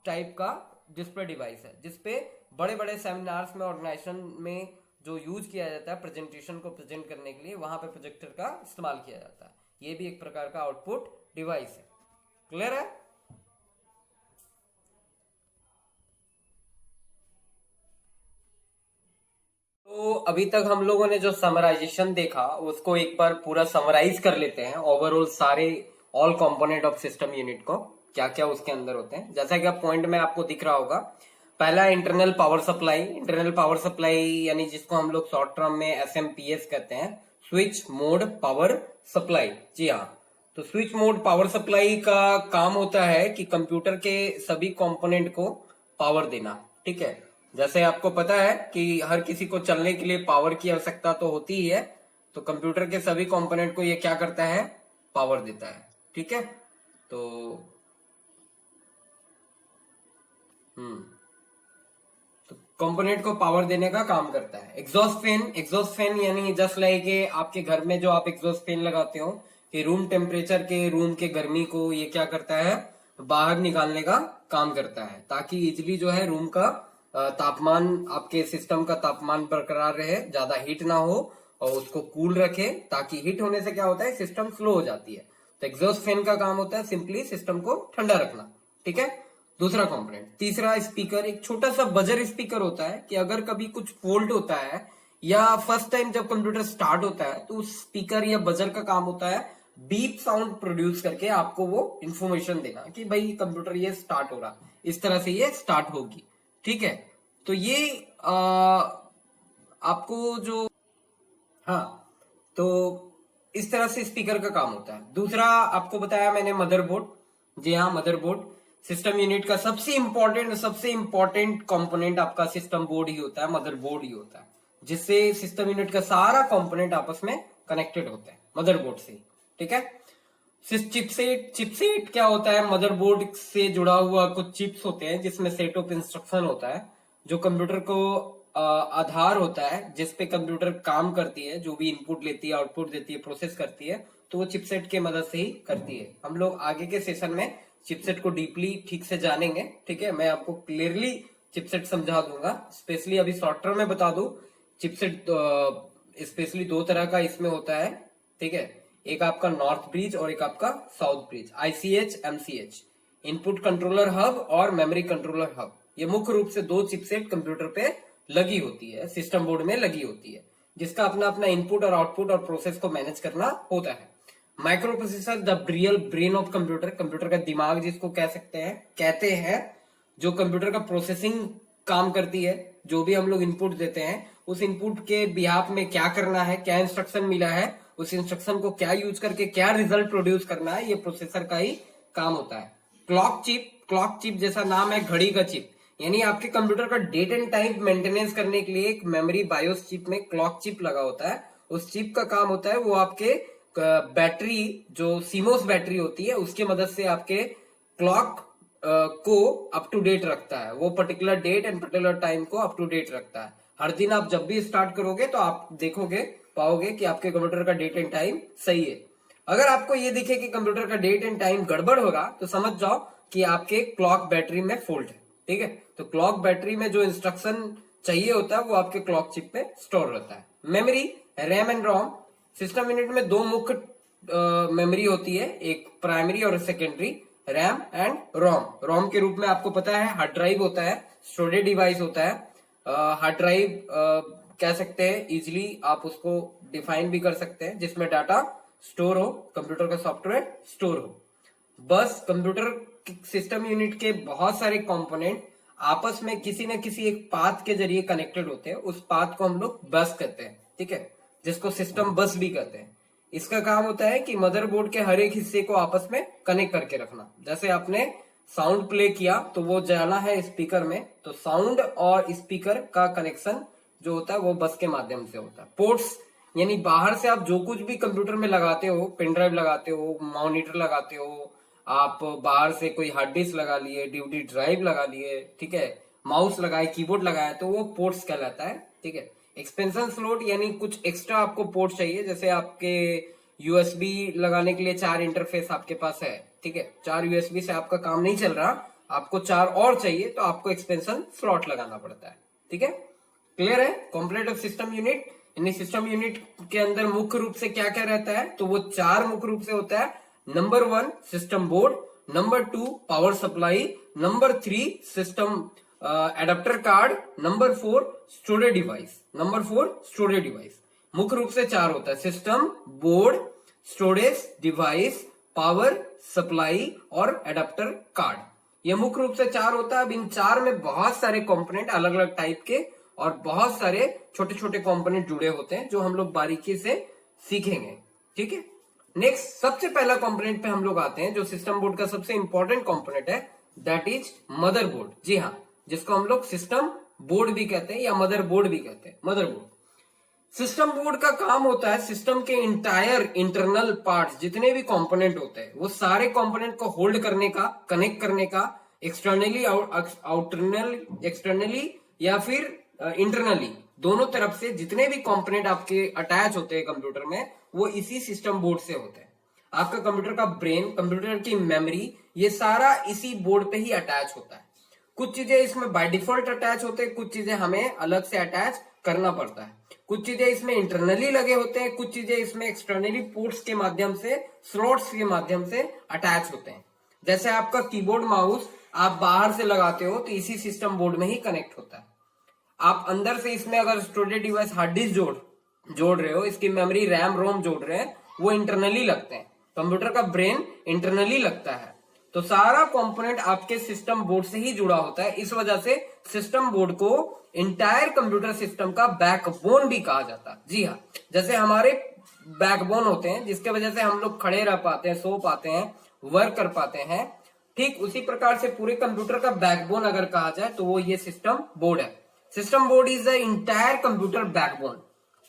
टाइप का डिस्प्ले डिवाइस है जिसपे बड़े बड़े सेमिनार्स में, ऑर्गेनाइजेशन में जो यूज किया जाता है प्रेजेंटेशन को प्रेजेंट करने के लिए, वहां पे प्रोजेक्टर का इस्तेमाल किया जाता है। ये भी एक प्रकार का आउटपुट डिवाइस है। क्लियर है? तो अभी तक हम लोगों ने जो समराइजेशन देखा उसको एक बार पूरा समराइज कर लेते हैं। ओवरऑल सारे all component of system unit को क्या क्या उसके अंदर होते हैं। जैसा कि आप पॉइंट में आपको दिख रहा होगा, पहला internal power supply. Internal power supply यानी जिसको हम लोग शॉर्ट टर्म में एसएमपीएस कहते हैं, स्विच मोड पावर सप्लाई। जी हाँ, तो स्विच मोड पावर सप्लाई का काम होता है कि कंप्यूटर के सभी कंपोनेंट को पावर देना। ठीक है, जैसे आपको पता है कि हर किसी को चलने के लिए पावर की आवश्यकता तो होती ही है, तो कंप्यूटर के सभी कंपोनेंट को ये क्या करता है, पावर देता है। ठीक है, तो तो कंपोनेंट को पावर देने का काम करता है। एग्जॉस्ट फैन, एग्जॉस्ट फैन यानी जस्ट लाइक आपके घर में जो आप एग्जॉस्ट फैन लगाते हो कि रूम टेम्परेचर के, रूम के गर्मी को ये क्या करता है, बाहर निकालने का काम करता है, ताकि इजिली जो है रूम का तापमान, आपके सिस्टम का तापमान बरकरार रहे, ज्यादा हीट ना हो, और उसको कूल रखे, ताकि हीट होने से क्या होता है, सिस्टम स्लो हो जाती है। तो एग्जॉस्ट फैन का काम होता है सिंपली सिस्टम को ठंडा रखना। ठीक है, दूसरा कंपोनेंट। तीसरा स्पीकर, एक छोटा सा बजर स्पीकर होता है कि अगर कभी कुछ फॉल्ट होता है या फर्स्ट टाइम जब कंप्यूटर स्टार्ट होता है तो उस स्पीकर या बजर का काम होता है बीप साउंड प्रोड्यूस करके आपको वो इंफॉर्मेशन देना कि भाई कंप्यूटर ये स्टार्ट हो रहा, इस तरह से ये स्टार्ट होगी। ठीक है, तो ये आपको जो, हाँ, तो इस तरह से स्पीकर का काम होता है। दूसरा आपको बताया मैंने मदरबोर्ड। जी हाँ, मदरबोर्ड सिस्टम यूनिट का सबसे इंपॉर्टेंट कंपोनेंट आपका सिस्टम बोर्ड ही होता है, मदरबोर्ड ही होता है, जिससे सिस्टम यूनिट का सारा कंपोनेंट आपस में कनेक्टेड होता है मदरबोर्ड से। ठीक है, चिपसेट, चिपसेट क्या होता है, मदरबोर्ड से जुड़ा हुआ कुछ चिप्स होते हैं जिसमें सेट ऑफ इंस्ट्रक्शन होता है जो कंप्यूटर को आधार होता है जिस पे कंप्यूटर काम करती है, जो भी इनपुट लेती है, आउटपुट देती है, प्रोसेस करती है, तो वो चिपसेट के मदद से ही करती है। हम लोग आगे के सेशन में चिपसेट को डीपली ठीक से जानेंगे। ठीक है, मैं आपको क्लियरली चिपसेट समझा दूंगा। स्पेशली अभी शॉर्ट टर्म में बता दू, चिपसेट स्पेशली दो तरह का इसमें होता है। ठीक है, एक आपका नॉर्थ ब्रिज और एक आपका south bridge, ICH, MCH, input controller hub और मेमोरी कंट्रोलर हब। ये मुख्य रूप से दो चिपसेट कंप्यूटर पे लगी होती है, सिस्टम बोर्ड में लगी होती है, जिसका अपना अपना इनपुट और आउटपुट और प्रोसेस को मैनेज करना होता है। Micro processor the real brain of computer, computer का दिमाग जिसको कहते हैं, जो कंप्यूटर का प्रोसेसिंग काम करती है। जो भी हम लोग इनपुट देते हैं उस इनपुट के बिहाफ में क्या करना है, क्या इंस्ट्रक्शन मिला है, उस इंस्ट्रक्शन को क्या यूज करके क्या रिजल्ट प्रोड्यूस करना है, ये प्रोसेसर का ही काम होता है। क्लॉक चिप, क्लॉक चिप जैसा नाम है, घड़ी का चिप, यानी आपके कंप्यूटर का डेट एंड टाइम मेंटेनेंस करने के लिए एक मेमोरी बायोस चिप में क्लॉक चिप लगा होता है। उस चिप का काम होता है वो आपके बैटरी, जो सीमोस बैटरी होती है, उसकी मदद से आपके क्लॉक को अप टू डेट रखता है। वो particular date and particular time को अप टू डेट रखता है। हर दिन आप जब भी स्टार्ट करोगे तो आप देखोगे, पाओगे कि आपके कंप्यूटर का डेट एंड टाइम सही है। अगर आपको ये दिखे कि कंप्यूटर का डेट एंड टाइम गड़बड़ हो रहा तो समझ जाओ कि आपके क्लॉक बैटरी में फॉल्ट है। ठीक है, तो क्लॉक बैटरी में जो इंस्ट्रक्शन चाहिए होता है वो आपके क्लॉक चिप पे स्टोर रहता है। Memory, RAM and ROM. System unit में दो मुख्य मेमोरी होती है, एक प्राइमरी और secondary, RAM and ROM. ROM के रूप में आपको पता है हार्ड ड्राइव होता है, स्टोरेज डिवाइस होता है। हार्ड ड्राइव कह सकते हैं, इजिली आप उसको डिफाइन भी कर सकते हैं, जिसमें डाटा स्टोर हो, कंप्यूटर का सॉफ्टवेयर स्टोर हो। बस कंप्यूटर सिस्टम यूनिट के बहुत सारे कंपोनेंट आपस में किसी न किसी एक पाथ के जरिए कनेक्टेड होते हैं। उस पाथ को हम लोग बस कहते हैं। ठीक है, जिसको सिस्टम बस भी कहते हैं। इसका काम होता है कि मदरबोर्ड के हर एक हिस्से को आपस में कनेक्ट करके रखना। जैसे आपने साउंड प्ले किया तो वो जाना है स्पीकर में, तो साउंड और स्पीकर का कनेक्शन जो होता है वो बस के माध्यम से होता है। पोर्ट्स यानी बाहर से आप जो कुछ भी कंप्यूटर में लगाते हो, पेन ड्राइव लगाते हो, मॉनिटर लगाते हो, आप बाहर से कोई हार्ड डिस्क लगा लिए, डीवीडी ड्राइव लगा लिए, ठीक है, माउस लगाए, कीबोर्ड लगाया, तो वो पोर्ट्स कहलाता है। ठीक है, एक्सपेंशन स्लॉट यानी कुछ एक्स्ट्रा आपको पोर्ट चाहिए, जैसे आपके यूएसबी लगाने के लिए 4 इंटरफेस आपके पास है, ठीक है, 4 यूएसबी से आपका काम नहीं चल रहा, आपको 4 और चाहिए तो आपको एक्सपेंशन स्लॉट लगाना पड़ता है, ठीक है। क्लियर है। कॉम्पोनेंट ऑफ सिस्टम यूनिट, यानी सिस्टम यूनिट के अंदर मुख्य रूप से क्या क्या रहता है, तो वो 4 मुख्य रूप से होता है। Number 1 system board, number 2 power supply, number 3 system adapter card, number 4 storage device, number 4 storage device. मुख्य रूप से 4 होता है, system board, storage device, power supply और एडाप्टर कार्ड। ये मुख्य रूप से 4 होता है। अब इन 4 में बहुत सारे कंपोनेंट अलग अलग टाइप के और बहुत सारे छोटे छोटे कंपोनेंट जुड़े होते हैं जो हम लोग बारीकी से सीखेंगे, ठीक है। नेक्स्ट सबसे पहला कंपोनेंट पे हम लोग आते हैं जो सिस्टम बोर्ड का सबसे इंपॉर्टेंट कंपोनेंट है, दैट इज मदरबोर्ड। जी हाँ, जिसको हम लोग सिस्टम बोर्ड भी कहते हैं या मदरबोर्ड भी कहते हैं, मदरबोर्ड। सिस्टम बोर्ड का काम होता है सिस्टम के इंटायर इंटरनल पार्ट्स, जितने भी कंपोनेंट होते हैं वो सारे कंपोनेंट को होल्ड करने का, कनेक्ट करने का, एक्सटर्नली या फिर इंटरनली, दोनों तरफ से जितने भी कंपोनेंट आपके अटैच होते हैं कंप्यूटर में, वो इसी सिस्टम बोर्ड से होते हैं। आपका कंप्यूटर का ब्रेन, कंप्यूटर की मेमोरी, ये सारा इसी बोर्ड पे ही अटैच होता है। कुछ चीजें इसमें बाय डिफॉल्ट अटैच होते हैं, कुछ चीजें हमें अलग से अटैच करना पड़ता है। कुछ चीजें इसमें इंटरनली लगे होते हैं, कुछ चीजें इसमें एक्सटर्नली पोर्ट्स के माध्यम से, स्लॉट्स के माध्यम से अटैच होते हैं। जैसे आपका कीबोर्ड माउस आप बाहर से लगाते हो तो इसी सिस्टम बोर्ड में ही कनेक्ट होता है। आप अंदर से इसमें अगर स्टोरेज डिवाइस हार्ड डिस्क जोड़ रहे हो, इसकी मेमोरी रैम रोम जोड़ रहे हैं, वो इंटरनली लगते हैं। कंप्यूटर का ब्रेन इंटरनली लगता है। तो सारा कंपोनेंट आपके सिस्टम बोर्ड से ही जुड़ा होता है। इस वजह से सिस्टम बोर्ड को इंटायर कंप्यूटर सिस्टम का बैकबोन भी कहा जाता है। जी हाँ, जैसे हमारे बैकबोन होते हैं जिसके वजह से हम लोग खड़े रह पाते हैं, सो पाते हैं, वर्क कर पाते हैं, ठीक उसी प्रकार से पूरे कंप्यूटर का बैकबोन अगर कहा जाए तो वो ये सिस्टम बोर्ड है। System board is the entire computer backbone,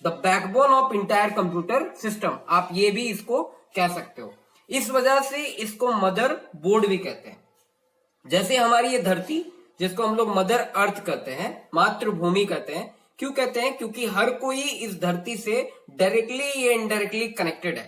the backbone of entire computer system, आप ये भी इसको कह सकते हो। इस वजह से इसको मदर बोर्ड भी कहते हैं। जैसे हमारी ये धरती, जिसको हम लोग मदर अर्थ कहते हैं, मातृभूमि कहते हैं, क्यों कहते हैं? क्योंकि हर कोई इस धरती से डायरेक्टली या इनडायरेक्टली कनेक्टेड है।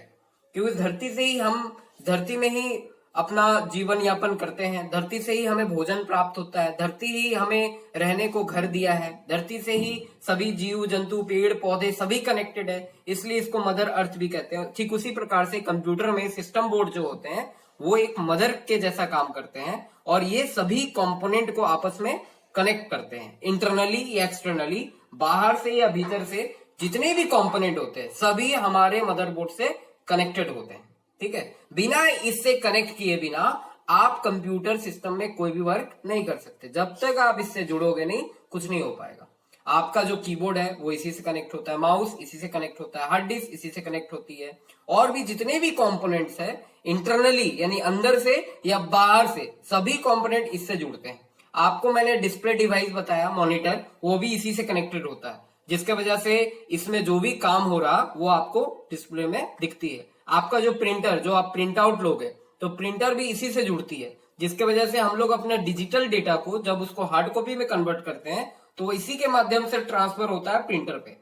क्योंकि धरती से ही हम, धरती में ही अपना जीवन यापन करते हैं, धरती से ही हमें भोजन प्राप्त होता है, धरती ही हमें रहने को घर दिया है, धरती से ही सभी जीव जंतु पेड़ पौधे सभी कनेक्टेड है, इसलिए इसको मदर अर्थ भी कहते हैं। ठीक उसी प्रकार से कंप्यूटर में सिस्टम बोर्ड जो होते हैं वो एक मदर के जैसा काम करते हैं और ये सभी कंपोनेंट को आपस में कनेक्ट करते हैं, इंटरनली या एक्सटर्नली, बाहर से या भीतर से जितने भी कंपोनेंट होते हैं सभी हमारे मदरबोर्ड से कनेक्टेड होते हैं। ठीक है, बिना इससे कनेक्ट किए बिना आप कंप्यूटर सिस्टम में कोई भी वर्क नहीं कर सकते। जब तक आप इससे जुड़ोगे नहीं, कुछ नहीं हो पाएगा। आपका जो कीबोर्ड है वो इसी से कनेक्ट होता है, माउस इसी से कनेक्ट होता है, हार्ड डिस्क इसी से कनेक्ट होती है, और भी जितने भी कंपोनेंट्स है इंटरनली यानी अंदर से या बाहर से सभी कंपोनेंट इससे जुड़ते हैं। आपको मैंने डिस्प्ले डिवाइस बताया, मॉनिटर, वो भी इसी से कनेक्टेड होता है, जिसके वजह से इसमें जो भी काम हो रहा वो आपको डिस्प्ले में दिखती है। आपका जो प्रिंटर, जो आप प्रिंट आउट लोगे तो प्रिंटर भी इसी से जुड़ती है, जिसके वजह से हम लोग अपने डिजिटल डेटा को जब उसको हार्ड कॉपी में कन्वर्ट करते हैं तो वो इसी के माध्यम से ट्रांसफर होता है प्रिंटर पे।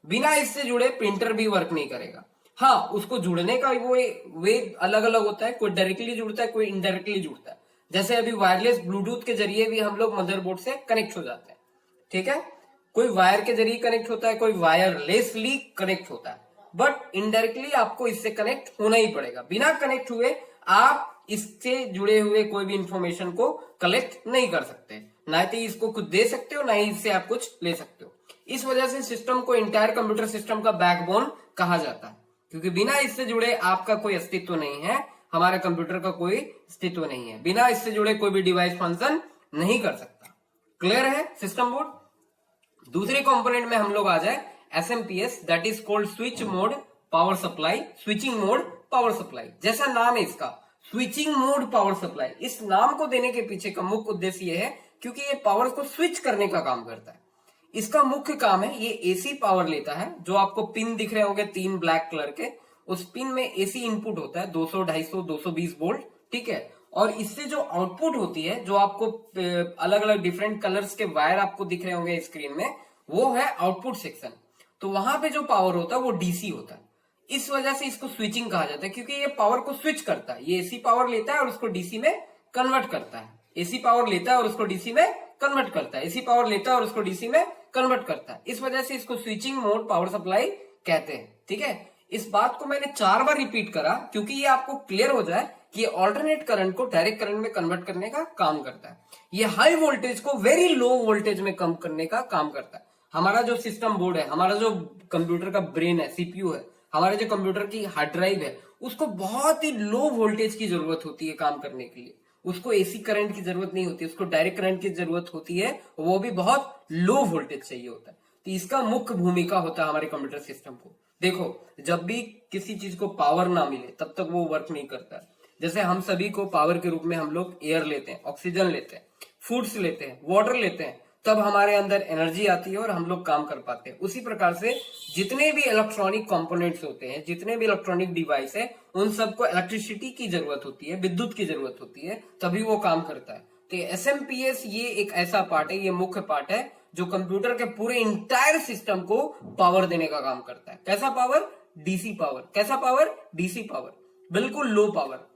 बिना इससे जुड़े प्रिंटर भी वर्क नहीं करेगा। हाँ, उसको जुड़ने का वो वे अलग अलग होता है, कोई डायरेक्टली जुड़ता है, कोई इनडायरेक्टली जुड़ता है। जैसे अभी वायरलेस ब्लूटूथ के जरिए भी हम लोग मदरबोर्ड से कनेक्ट हो जाते हैं। ठीक है, कोई वायर के जरिए कनेक्ट होता है, कोई वायरलेसली कनेक्ट होता है, बट इनडायरेक्टली आपको इससे कनेक्ट होना ही पड़ेगा। बिना कनेक्ट हुए आप इससे जुड़े हुए कोई भी इंफॉर्मेशन को कलेक्ट नहीं कर सकते, ना ही इसको कुछ दे सकते हो, ना ही इससे आप कुछ ले सकते हो। इस वजह से सिस्टम को इंटायर कंप्यूटर सिस्टम का बैकबोन कहा जाता है, क्योंकि बिना इससे जुड़े आपका कोई अस्तित्व नहीं है, हमारे कंप्यूटर का कोई अस्तित्व नहीं है। बिना इससे जुड़े कोई भी डिवाइस फंक्शन नहीं कर सकता। क्लियर है सिस्टम बोर्ड। दूसरे कंपोनेंट में हम लोग आ जाए SMPS, that is called switch mode power supply, switching mode power supply. जैसा नाम है इसका, स्विचिंग मोड पावर सप्लाई, इस नाम को देने के पीछे का मुख्य उद्देश्य यह है क्योंकि ये पावर को स्विच करने का काम करता है। इसका मुख्य काम है, ये एसी पावर लेता है। जो आपको पिन दिख रहे होंगे 3 ब्लैक कलर के, उस पिन में एसी इनपुट होता है 200, 250, 220 वोल्ट। ठीक है, और इससे जो आउटपुट होती है, जो आपको अलग अलग डिफरेंट कलर्स के वायर आपको दिख रहे होंगे स्क्रीन में, वो है आउटपुट सेक्शन। तो वहां पे जो पावर होता है वो डीसी होता है। इस वजह से इसको स्विचिंग कहा जाता है, क्योंकि ये पावर को स्विच करता है। ये एसी पावर लेता है और उसको डीसी में कन्वर्ट करता है। एसी पावर लेता है और उसको डीसी में कन्वर्ट करता है। एसी पावर लेता है और उसको डीसी में कन्वर्ट करता है। इस वजह से इसको स्विचिंग मोड पावर सप्लाई कहते हैं। ठीक है, इस बात को मैंने 4 बार रिपीट करा क्योंकि ये आपको क्लियर हो जाए कि ये ऑल्टरनेट करंट को डायरेक्ट करंट में कन्वर्ट करने का काम करता है। ये हाई वोल्टेज को वेरी लो वोल्टेज में कम करने का काम करता है। हमारा जो सिस्टम बोर्ड है, हमारा जो कंप्यूटर का ब्रेन है, सीपीयू है, हमारे जो कंप्यूटर की हार्ड ड्राइव है, उसको बहुत ही लो वोल्टेज की जरूरत होती है काम करने के लिए। उसको एसी करंट की जरूरत नहीं होती, उसको डायरेक्ट करंट की जरूरत होती है, वो भी बहुत लो वोल्टेज चाहिए होता है। तो इसका मुख्य भूमिका होता है हमारे कंप्यूटर सिस्टम को। देखो, जब भी किसी चीज को पावर ना मिले तब तक वो वर्क नहीं करता। जैसे हम सभी को पावर के रूप में हम लोग एयर लेते हैं, ऑक्सीजन लेते हैं, फूड्स लेते हैं, वाटर लेते हैं, तब हमारे अंदर एनर्जी आती है और हम लोग काम कर पाते हैं। उसी प्रकार से जितने भी इलेक्ट्रॉनिक कंपोनेंट्स होते हैं, जितने भी इलेक्ट्रॉनिक डिवाइस है, उन सबको इलेक्ट्रिसिटी की जरूरत होती है, विद्युत की जरूरत होती है, तभी वो काम करता है। तो एसएमपीएस ये एक ऐसा पार्ट है, ये मुख्य पार्ट है जो कंप्यूटर के पूरे इंटायर सिस्टम को पावर देने का काम करता है। कैसा पावर? DC power. कैसा पावर? DC power. बिल्कुल low power,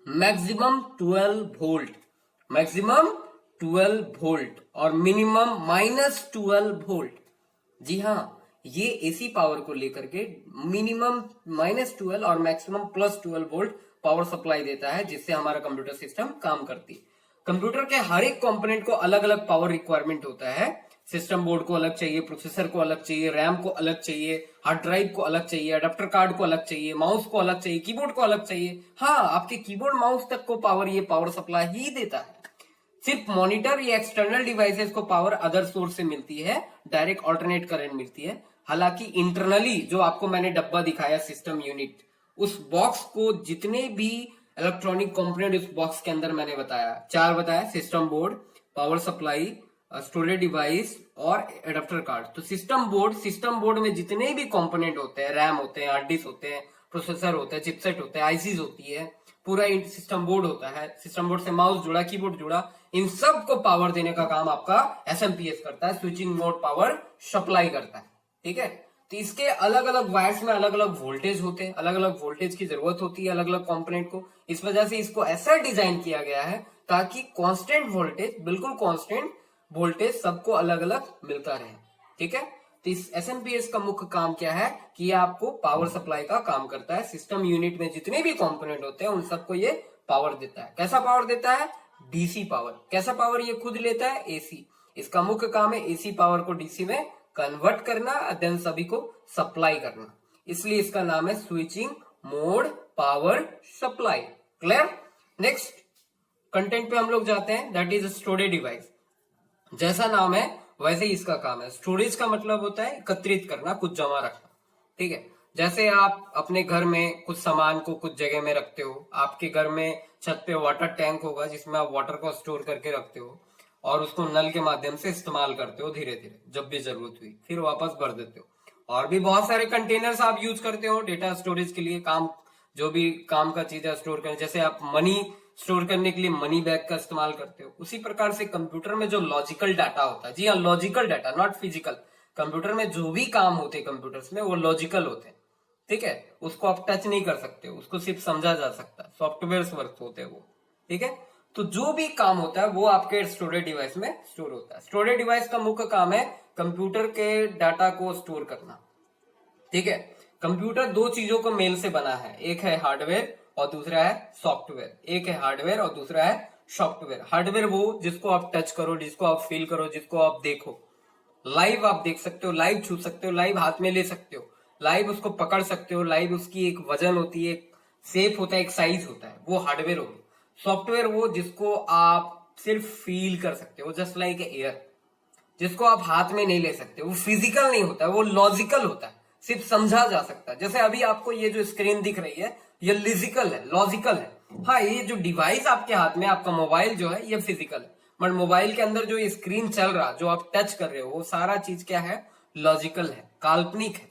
maximum 12 volt, maximum 12 volt और मिनिमम -12 वोल्ट। जी हाँ, ये एसी पावर को लेकर के मिनिमम -12 और मैक्सिमम +12 वोल्ट पावर सप्लाई देता है, जिससे हमारा कंप्यूटर सिस्टम काम करती है। कंप्यूटर के हर एक कंपोनेंट को अलग अलग पावर रिक्वायरमेंट होता है। सिस्टम बोर्ड को अलग चाहिए, प्रोसेसर को अलग चाहिए, रैम को अलग चाहिए, हार्ड ड्राइव को अलग चाहिए, अडेप्टर कार्ड को अलग चाहिए, माउस को अलग चाहिए, कीबोर्ड को अलग चाहिए। हाँ, आपके कीबोर्ड माउस तक को पावर ये पावर सप्लाई ही देता है। सिर्फ मॉनिटर या एक्सटर्नल डिवाइसेस को पावर अदर सोर्स से मिलती है, डायरेक्ट ऑल्टरनेट करंट मिलती है। हालांकि इंटरनली जो आपको मैंने डब्बा दिखाया सिस्टम यूनिट, उस बॉक्स को जितने भी इलेक्ट्रॉनिक कंपोनेंट उस बॉक्स के अंदर मैंने बताया, 4 बताया, system board, power supply, storage device और एडाप्टर कार्ड। तो सिस्टम बोर्ड में जितने भी कंपोनेंट होते हैं, रैम होते हैं, हार्ड डिस्क होते हैं, प्रोसेसर होता है, चिपसेट होते हैं, आईसीज होती है, पूरा सिस्टम बोर्ड होता है। सिस्टम बोर्ड से माउस जुड़ा, कीबोर्ड जुड़ा, इन सब को पावर देने का काम आपका एसएमपीएस करता है, स्विचिंग मोड पावर सप्लाई करता है। ठीक है, तो इसके अलग अलग वायर्स में अलग अलग वोल्टेज होते हैं, अलग अलग वोल्टेज की जरूरत होती है अलग अलग कंपोनेंट को। इस वजह से इसको ऐसा डिजाइन किया गया है ताकि कांस्टेंट वोल्टेज, बिल्कुल कांस्टेंट वोल्टेज सबको अलग अलग मिलता रहे। ठीक है, तो इस एसएमपीएस का मुख्य काम क्या है कि ये आपको पावर सप्लाई का काम करता है। सिस्टम यूनिट में जितने भी कंपोनेंट होते हैं उन सबको ये पावर देता है। कैसा पावर देता है? DC power. कैसा पावर ये खुद लेता है? एसी। इसका मुख्य काम है एसी पावर को डीसी में कन्वर्ट करना, देन सभी को सप्लाई करना। इसलिए इसका नाम है switching mode power supply. Clear? Next content पे हम लोग जाते हैं, दैट इज स्टोरेज डिवाइस। जैसा नाम है वैसे ही इसका काम है। स्टोरेज का मतलब होता है एकत्रित करना, कुछ जमा रखना। ठीक है, जैसे आप अपने घर में कुछ सामान को कुछ जगह में रखते हो, आपके घर में छत पे वाटर टैंक होगा जिसमें आप वाटर को स्टोर करके रखते हो और उसको नल के माध्यम से इस्तेमाल करते हो धीरे धीरे, जब भी जरूरत हुई फिर वापस भर देते हो। और भी बहुत सारे कंटेनर्स आप यूज करते हो डेटा स्टोरेज के लिए, काम जो भी काम का चीज है स्टोर करने, जैसे आप मनी स्टोर करने के लिए मनी बैग का इस्तेमाल करते हो। उसी प्रकार से कंप्यूटर में जो लॉजिकल डाटा होता है, जी हाँ, logical data, not physical. Computer में जो भी काम होते हैं कंप्यूटर्स में वो लॉजिकल होते हैं। ठीक है, उसको आप टच नहीं कर सकते, उसको सिर्फ समझा जा सकता है, सॉफ्टवेयर वर्क होते हैं वो। ठीक है, तो जो भी काम होता है वो आपके स्टोरेज डिवाइस में स्टोर होता है। स्टोरेज डिवाइस का मुख्य काम है कंप्यूटर के डाटा को स्टोर करना। ठीक है, कंप्यूटर 2 चीजों को मेल से बना है, एक है हार्डवेयर और दूसरा है सॉफ्टवेयर। एक है हार्डवेयर और दूसरा है सॉफ्टवेयर। हार्डवेयर वो जिसको आप टच करो, जिसको आप फील करो, जिसको आप देखो, लाइव आप देख सकते हो, लाइव छू सकते हो, लाइव हाथ में ले सकते हो, लाइव उसको पकड़ सकते हो, लाइव उसकी एक वजन होती है, एक शेप होता है, एक साइज होता है, वो हार्डवेयर हो गया। सॉफ्टवेयर वो जिसको आप सिर्फ फील कर सकते हो, जस्ट लाइक एयर, जिसको आप हाथ में नहीं ले सकते, वो फिजिकल नहीं होता है, वो लॉजिकल होता है, सिर्फ समझा जा सकता है। जैसे अभी आपको ये जो स्क्रीन दिख रही है ये लिजिकल है, लॉजिकल है। हाँ, ये जो डिवाइस आपके हाथ में, आपका मोबाइल जो है, ये फिजिकल है, बट मोबाइल के अंदर जो ये स्क्रीन चल रहा, जो आप टच कर रहे हो, वो सारा चीज क्या है? लॉजिकल है, काल्पनिक है,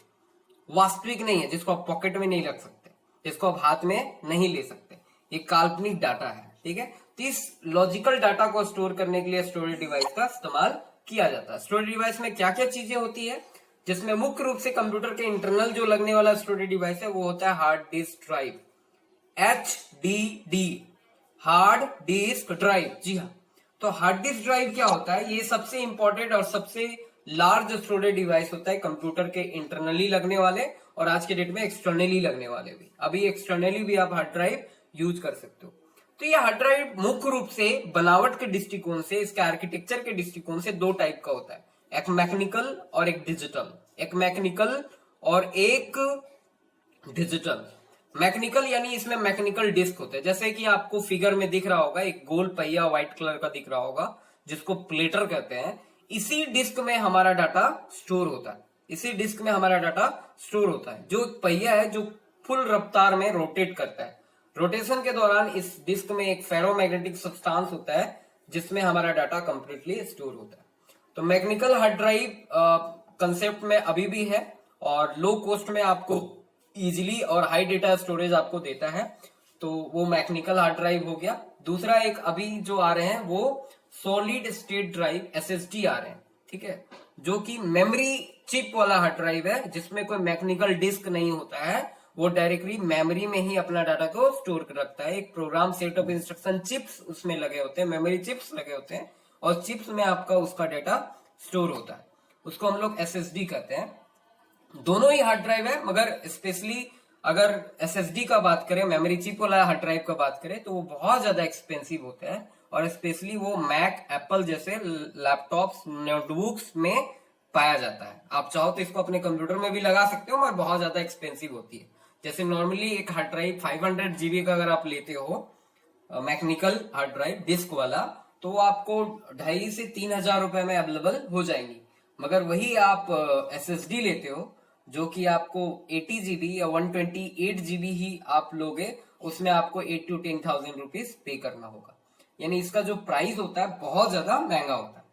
वास्तविक नहीं है, जिसको आप पॉकेट में नहीं रख सकते, जिसको आप हाथ में नहीं ले सकते, ये काल्पनिक डाटा है। ठीक है, तो इस लॉजिकल डाटा को स्टोर करने के लिए स्टोरेज डिवाइस का इस्तेमाल किया जाता है। स्टोरेज डिवाइस में क्या क्या चीजें होती है? जिसमें मुख्य रूप से कंप्यूटर के इंटरनल जो लगने वाला स्टोरेज डिवाइस है वो होता है hard disk drive, HDD, hard disk drive. जी हाँ, तो हार्ड डिस्क ड्राइव क्या होता है? ये सबसे इंपॉर्टेंट और सबसे लार्ज स्टोरेज डिवाइस होता है कंप्यूटर के इंटरनली लगने वाले और आज के डेट में एक्सटर्नली लगने वाले भी। अभी एक्सटर्नली भी आप हार्ड ड्राइव यूज कर सकते हो। तो ये हार्ड ड्राइव मुख्य रूप से बनावट के दृष्टिकोण से, इसके आर्किटेक्चर के दृष्टिकोण से दो टाइप का होता है, एक मैकेनिकल और एक डिजिटल। एक मैकेनिकल और एक डिजिटल। मैकेनिकल यानी इसमें मैकेनिकल डिस्क होते हैं, जैसे कि आपको फिगर में दिख रहा होगा, एक गोल पहिया व्हाइट कलर का दिख रहा होगा जिसको प्लेटर कहते हैं। इसी डिस्क में हमारा डाटा स्टोर होता है, इसी डिस्क में हमारा डाटा स्टोर होता है। जो पहिया है जो फुल रफ्तार में रोटेट करता है, रोटेशन के दौरान इस डिस्क में एक फेरोमैग्नेटिक सब्सटेंस होता है जिसमें हमारा डाटा कंप्लीटली स्टोर होता है। तो मैकेनिकल हार्ड ड्राइव कंसेप्ट में अभी भी है और लो कॉस्ट में आपको इजीली और हाई डेटा स्टोरेज आपको देता है, तो वो मैकेनिकल हार्ड ड्राइव हो गया। दूसरा एक अभी जो आ रहे हैं वो सॉलिड स्टेट ड्राइव SSD आ रहे हैं, ठीक है, जो कि मेमोरी चिप वाला हार्ड ड्राइव है जिसमें कोई मैकेनिकल डिस्क नहीं होता है, वो डायरेक्टली मेमोरी में ही अपना डाटा को स्टोर कर रखता है। एक program set of instruction chips उसमें लगे होते हैं, मेमोरी चिप्स लगे होते हैं और चिप्स में आपका उसका डाटा स्टोर होता है, उसको हम लोग SSD कहते हैं। दोनों ही हार्ड ड्राइव है, मगर स्पेशली अगर SSD का बात करें, मेमोरी चिप वाला हार्ड ड्राइव का बात करें, तो वो बहुत ज्यादा एक्सपेंसिव होते हैं और स्पेशली वो मैक, एप्पल जैसे लैपटॉप्स, नोटबुक्स में पाया जाता है। आप चाहो तो इसको अपने कंप्यूटर में भी लगा सकते हो, मगर बहुत ज्यादा एक्सपेंसिव होती है। जैसे नॉर्मली एक हार्ड ड्राइव 500 GB का अगर आप लेते हो मैकेनिकल हार्ड ड्राइव डिस्क वाला, तो आपको 2,500 से 3,000 रुपए में अवेलेबल हो जाएंगी। मगर वही आप SSD लेते हो जो कि आपको 80 GB या 128 GB ही आप लोगे, उसमें आपको 8 to 10,000 रुपीज पे करना होगा। यानी इसका जो प्राइस होता है बहुत ज्यादा महंगा होता है।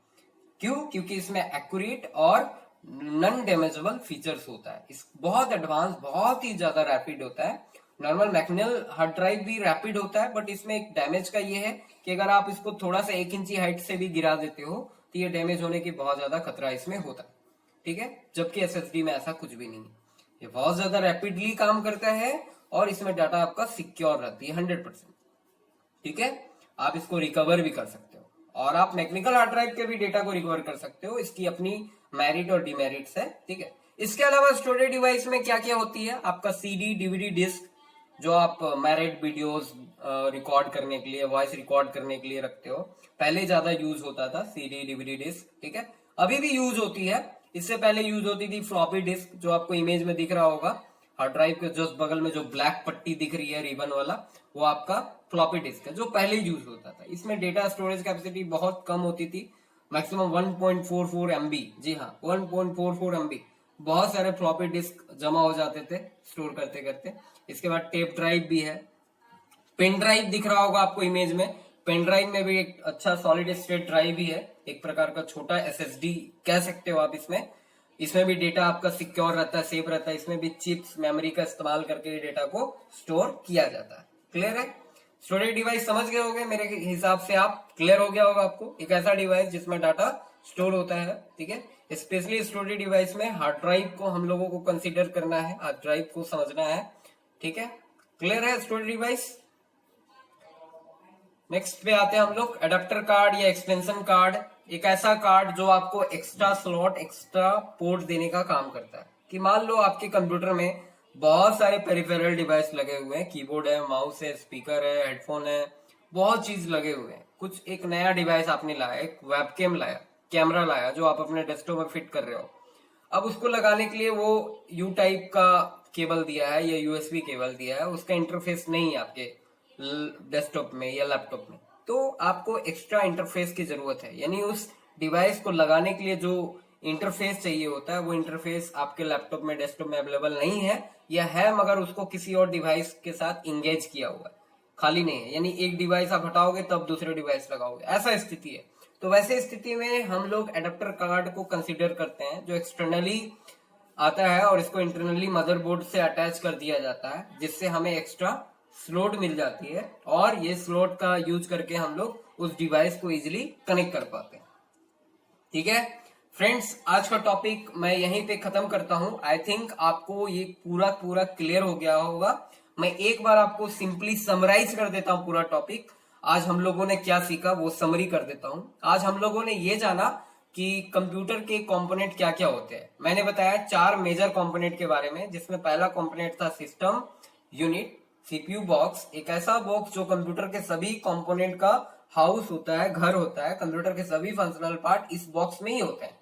क्यों? क्योंकि इसमें एक्यूरेट और नॉन डैमेजेबल फीचर्स होता है। इस बहुत एडवांस, बहुत ही ज्यादा रैपिड होता है। नॉर्मल मैकेनिकल हार्ड ड्राइव भी रैपिड होता है, बट इसमें एक डैमेज का ये है कि अगर आप इसको थोड़ा सा 1 इंची हाइट से भी गिरा देते हो तो ये डैमेज होने की बहुत ज्यादा खतरा इसमें होता है, ठीक है। जबकि SSD में ऐसा कुछ भी नहीं है, ये बहुत ज्यादा रैपिडली काम करता है और इसमें डाटा आपका सिक्योर रहती है 100%, ठीक है। आप इसको रिकवर भी कर सकते हो और आप मैकेनिकल हार्ड ड्राइव के भी डेटा को रिकवर कर सकते हो। इसकी अपनी मेरिट और डिमेरिट्स है, ठीक है। इसके अलावा स्टोरेज डिवाइस में क्या क्या होती है? आपका CD, DVD डिस्क, जो आप मैरिड वीडियोस रिकॉर्ड करने के लिए, वॉइस रिकॉर्ड करने के लिए रखते हो। पहले ज्यादा यूज होता था CD, DVD डिस्क, ठीक है, अभी भी यूज होती है। इससे पहले यूज होती थी फ्लॉपी डिस्क, जो आपको इमेज में दिख रहा होगा। हार्ड ड्राइव के जस्ट बगल में जो ब्लैक पट्टी दिख रही है रिबन वाला, वो आपका फ्लॉपी डिस्क है, जो पहले यूज होता था। इसमें डेटा स्टोरेज कैपेसिटी बहुत कम होती थी, मैक्सिमम 1.44 MB। जी हाँ, 1.44 MB। बहुत सारे फ्लॉपी डिस्क जमा हो जाते थे स्टोर करते करते। इसके बाद टेप ड्राइव भी है, पेन ड्राइव दिख रहा होगा आपको इमेज में। पेन ड्राइव में भी एक अच्छा सॉलिड स्टेट ड्राइव ही है, एक प्रकार का छोटा SSD कह सकते हो आप। इसमें भी डेटा आपका सिक्योर रहता है, सेफ रहता है। इसमें भी चिप्स, मेमोरी का इस्तेमाल करके डेटा को स्टोर किया जाता है। क्लियर है? स्टोरेज डिवाइस समझ गए होंगे मेरे हिसाब से, आप क्लियर हो गया होगा आपको। एक ऐसा डिवाइस जिसमें डाटा स्टोर होता है, ठीक है। स्पेशली स्टोरेज डिवाइस में हार्ड ड्राइव को हम लोगों को कंसीडर करना है, हार्ड ड्राइव को समझना है, ठीक है। क्लियर है स्टोरेज डिवाइस? नेक्स्ट पे आते हैं हम लोग, एडाप्टर कार्ड या एक्सटेंशन कार्ड। एक ऐसा कार्ड जो आपको एक्स्ट्रा स्लॉट, एक्स्ट्रा पोर्ट देने का काम करता है। कि मान लो आपके कंप्यूटर में बहुत सारे पेरिफेरल डिवाइस लगे हुए हैं, कीबोर्ड है, माउस है, स्पीकर है, हेडफोन है, बहुत चीज लगे हुए हैं। कुछ एक नया डिवाइस आपने लाया, एक वेबकैम लाया, कैमरा लाया, जो आप अपने डेस्कटॉप में फिट कर रहे हो। अब उसको लगाने के लिए वो यू टाइप का केबल दिया है या USB केबल दिया है, उसका इंटरफेस नहीं है आपके डेस्कटॉप में या लैपटॉप में, तो आपको एक्स्ट्रा इंटरफेस की जरूरत है। यानी उस डिवाइस को लगाने के लिए जो इंटरफेस चाहिए होता है, वो इंटरफेस आपके लैपटॉप में, डेस्कटॉप में अवेलेबल नहीं है, या है मगर उसको किसी और डिवाइस के साथ इंगेज किया हुआ है, खाली नहीं है। यानी एक डिवाइस आप हटाओगे तब दूसरे डिवाइस लगाओगे, ऐसा स्थिति है। तो वैसे स्थिति में हम लोग एडाप्टर कार्ड को कंसिडर करते हैं, जो एक्सटर्नली आता है और इसको इंटरनली मदरबोर्ड से अटैच कर दिया जाता है, जिससे हमें एक्स्ट्रा स्लॉट मिल जाती है और ये स्लॉट का यूज करके हम लोग उस डिवाइस को इजीली कनेक्ट कर पाते हैं, ठीक है। फ्रेंड्स, आज का टॉपिक मैं यहीं पे खत्म करता हूं। आई थिंक आपको ये पूरा क्लियर हो गया होगा। मैं एक बार आपको सिंपली समराइज कर देता हूं पूरा टॉपिक। आज हम लोगों ने क्या सीखा वो समरी कर देता हूं। आज हम लोगों ने ये जाना कि कंप्यूटर के कंपोनेंट क्या क्या होते हैं। मैंने बताया 4 मेजर कंपोनेंट के बारे में, जिसमें पहला कंपोनेंट था सिस्टम यूनिट, सीपीयू बॉक्स, एक ऐसा बॉक्स जो कंप्यूटर के सभी कंपोनेंट का हाउस होता है, घर होता है। कंप्यूटर के सभी फंक्शनल पार्ट इस बॉक्स में ही होते हैं,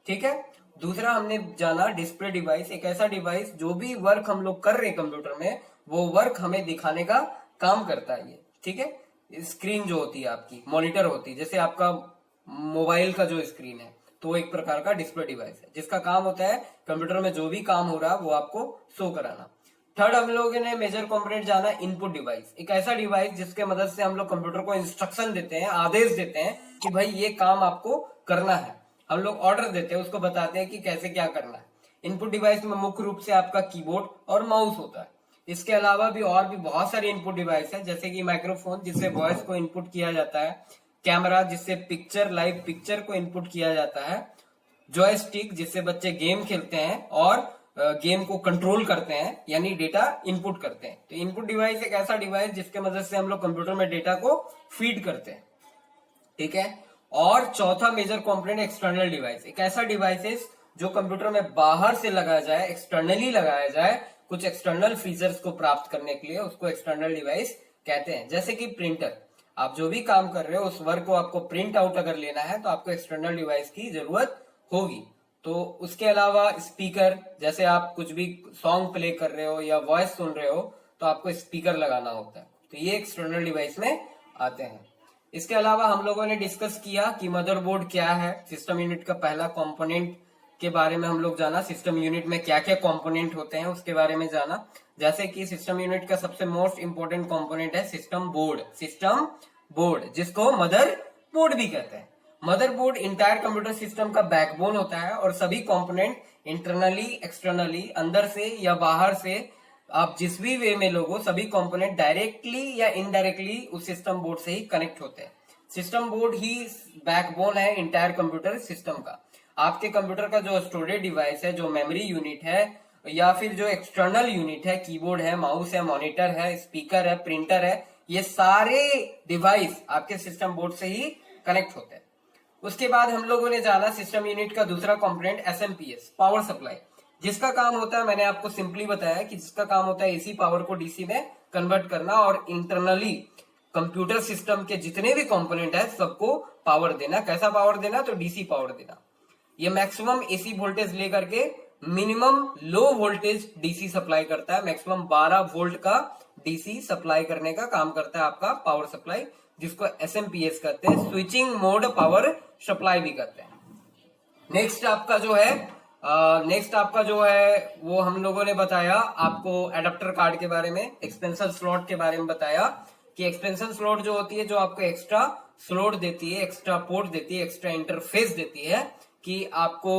ठीक है। दूसरा हमने जाना डिस्प्ले डिवाइस, एक ऐसा डिवाइस जो भी वर्क हम लोग कर रहे हैं कंप्यूटर में, वो वर्क हमें दिखाने का काम करता है ये, ठीक है। स्क्रीन जो होती है आपकी, मॉनिटर होती है, जैसे आपका मोबाइल का जो स्क्रीन है, तो वो एक प्रकार का डिस्प्ले डिवाइस है, जिसका काम होता है कंप्यूटर में जो भी काम हो रहा है वो आपको शो कराना। थर्ड हम लोगों ने मेजर कंपोनेंट जाना इनपुट डिवाइस, एक ऐसा डिवाइस जिसके मदद से हम लोग कंप्यूटर को इंस्ट्रक्शन देते हैं, आदेश देते हैं कि भाई ये काम आपको करना है। हम लोग ऑर्डर देते हैं, उसको बताते हैं कि कैसे क्या करना है। इनपुट डिवाइस में मुख्य रूप से आपका कीबोर्ड और माउस होता है। इसके अलावा भी और भी बहुत सारे इनपुट डिवाइस है, जैसे कि माइक्रोफोन जिससे वॉइस को इनपुट किया जाता है, कैमरा जिससे पिक्चर, लाइव पिक्चर को इनपुट किया जाता है, जॉयस्टिक जिससे बच्चे गेम खेलते हैं और गेम को कंट्रोल करते हैं, यानी डेटा इनपुट करते हैं। तो इनपुट डिवाइस एक ऐसा डिवाइस जिसके मदद से हम लोग कंप्यूटर में डेटा को फीड करते हैं, ठीक है। और चौथा मेजर कंपोनेंट एक्सटर्नल डिवाइस, एक ऐसा डिवाइस है जो कंप्यूटर में बाहर से लगाया जाए, एक्सटर्नली लगाया जाए, कुछ एक्सटर्नल फीचर्स को प्राप्त करने के लिए, उसको एक्सटर्नल डिवाइस कहते हैं। जैसे कि प्रिंटर, आप जो भी काम कर रहे हो उस वर्क को आपको प्रिंट आउट अगर लेना है तो आपको एक्सटर्नल डिवाइस की जरूरत होगी। तो उसके अलावा स्पीकर, जैसे आप कुछ भी सॉन्ग प्ले कर रहे हो या वॉइस सुन रहे हो तो आपको स्पीकर लगाना होता है, तो ये एक्सटर्नल डिवाइस में आते हैं। इसके अलावा हम लोगों ने डिस्कस किया कि मदरबोर्ड क्या है, सिस्टम यूनिट का पहला कंपोनेंट के बारे में हम लोग जाना, सिस्टम यूनिट में क्या क्या कंपोनेंट होते हैं उसके बारे में जाना। जैसे कि सिस्टम यूनिट का सबसे मोस्ट इंपोर्टेंट कंपोनेंट है सिस्टम बोर्ड, सिस्टम बोर्ड जिसको मदर बोर्ड भी कहते हैं। मदरबोर्ड इंटायर कंप्यूटर सिस्टम का बैकबोन होता है और सभी कंपोनेंट इंटरनली, एक्सटर्नली, अंदर से या बाहर से, आप जिस भी वे में लोगो, सभी कंपोनेंट डायरेक्टली या इनडायरेक्टली उस सिस्टम बोर्ड से ही कनेक्ट होते हैं। सिस्टम बोर्ड ही बैकबोन है इंटायर कंप्यूटर सिस्टम का। आपके कंप्यूटर का जो स्टोरेज डिवाइस है, जो मेमोरी यूनिट है या फिर जो एक्सटर्नल यूनिट है, कीबोर्ड है, माउस है, मॉनिटर है, स्पीकर है, प्रिंटर है, ये सारे डिवाइस आपके सिस्टम बोर्ड से ही कनेक्ट होते हैं। उसके बाद हम लोगों ने जाना सिस्टम यूनिट का दूसरा कंपोनेंट एसएमपीएस, पावर सप्लाई, जिसका काम होता है, मैंने आपको सिंपली बताया कि जिसका काम होता है एसी पावर को डीसी में कन्वर्ट करना और इंटरनली कंप्यूटर सिस्टम के जितने भी कंपोनेंट है सबको पावर देना। कैसा पावर देना? तो डीसी पावर देना। ये मैक्सिमम एसी वोल्टेज लेकर के minimum low voltage DC supply करता है। मैक्सिमम 12 वोल्ट का डीसी सप्लाई करने का काम करता है आपका पावर सप्लाई, जिसको एसएमपीएस कहते हैं, स्विचिंग मोड पावर सप्लाई भी कहते हैं। नेक्स्ट आपका जो है वो हम लोगों ने बताया आपको एडाप्टर कार्ड के बारे में, एक्सपेंशन स्लॉट के बारे में बताया कि एक्सपेंशन स्लॉट जो होती है, जो आपको एक्स्ट्रा स्लॉट देती है, एक्स्ट्रा पोर्ट देती है, एक्स्ट्रा इंटरफेस देती है कि आपको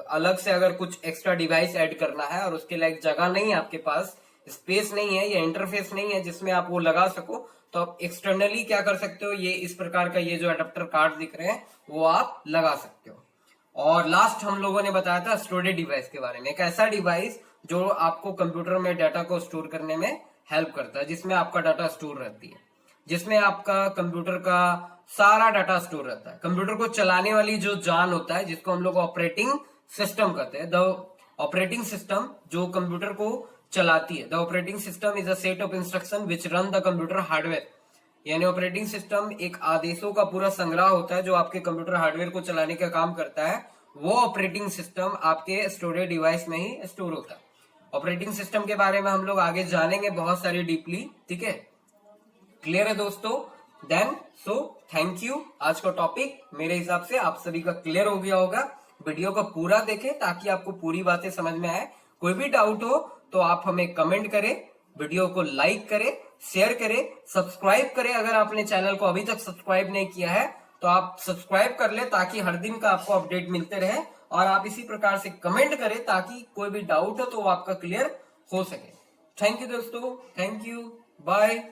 अलग से अगर कुछ एक्स्ट्रा डिवाइस ऐड करना है और उसके लायक जगह नहीं है, आपके पास स्पेस नहीं है या इंटरफेस नहीं है जिसमें आप वो लगा सको, तो आप एक्सटर्नली क्या कर सकते हो, ये इस प्रकार का ये जो अडेप्टर कार्ड दिख रहे हैं वो आप लगा सकते हो। और लास्ट हम लोगों ने बताया था स्टोरेज डिवाइस के बारे में, एक ऐसा डिवाइस जो आपको कंप्यूटर में डाटा को स्टोर करने में हेल्प करता है, जिसमें आपका डाटा स्टोर रहती है, जिसमें आपका कंप्यूटर का सारा डाटा स्टोर रहता है। कंप्यूटर को चलाने वाली जो जान होता है, जिसको हम लोग ऑपरेटिंग सिस्टम कहते हैं, द ऑपरेटिंग सिस्टम जो कंप्यूटर को चलाती है, the operating system is a set of instruction which run the computer hardware. यानी ऑपरेटिंग सिस्टम एक आदेशों का पूरा संग्रह होता है जो आपके कंप्यूटर हार्डवेयर को चलाने का काम करता है। वो ऑपरेटिंग सिस्टम आपके स्टोरेज डिवाइस में ही स्टोर होता है। ऑपरेटिंग सिस्टम के बारे में हम लोग आगे जानेंगे बहुत सारी डीपली, ठीक है। क्लियर है दोस्तों? Then so thank you. आज का टॉपिक मेरे हिसाब से आप सभी का क्लियर हो गया होगा। वीडियो को पूरा देखें ताकि आपको पूरी बातें समझ में आए। कोई भी डाउट हो तो आप हमें कमेंट करें, वीडियो को लाइक करें, शेयर करें, सब्सक्राइब करें। अगर आपने चैनल को अभी तक सब्सक्राइब नहीं किया है तो आप सब्सक्राइब कर ले ताकि हर दिन का आपको अपडेट मिलते रहे, और आप इसी प्रकार से कमेंट करें ताकि कोई भी डाउट हो तो वो आपका क्लियर हो सके। थैंक यू दोस्तों, थैंक यू, बाय।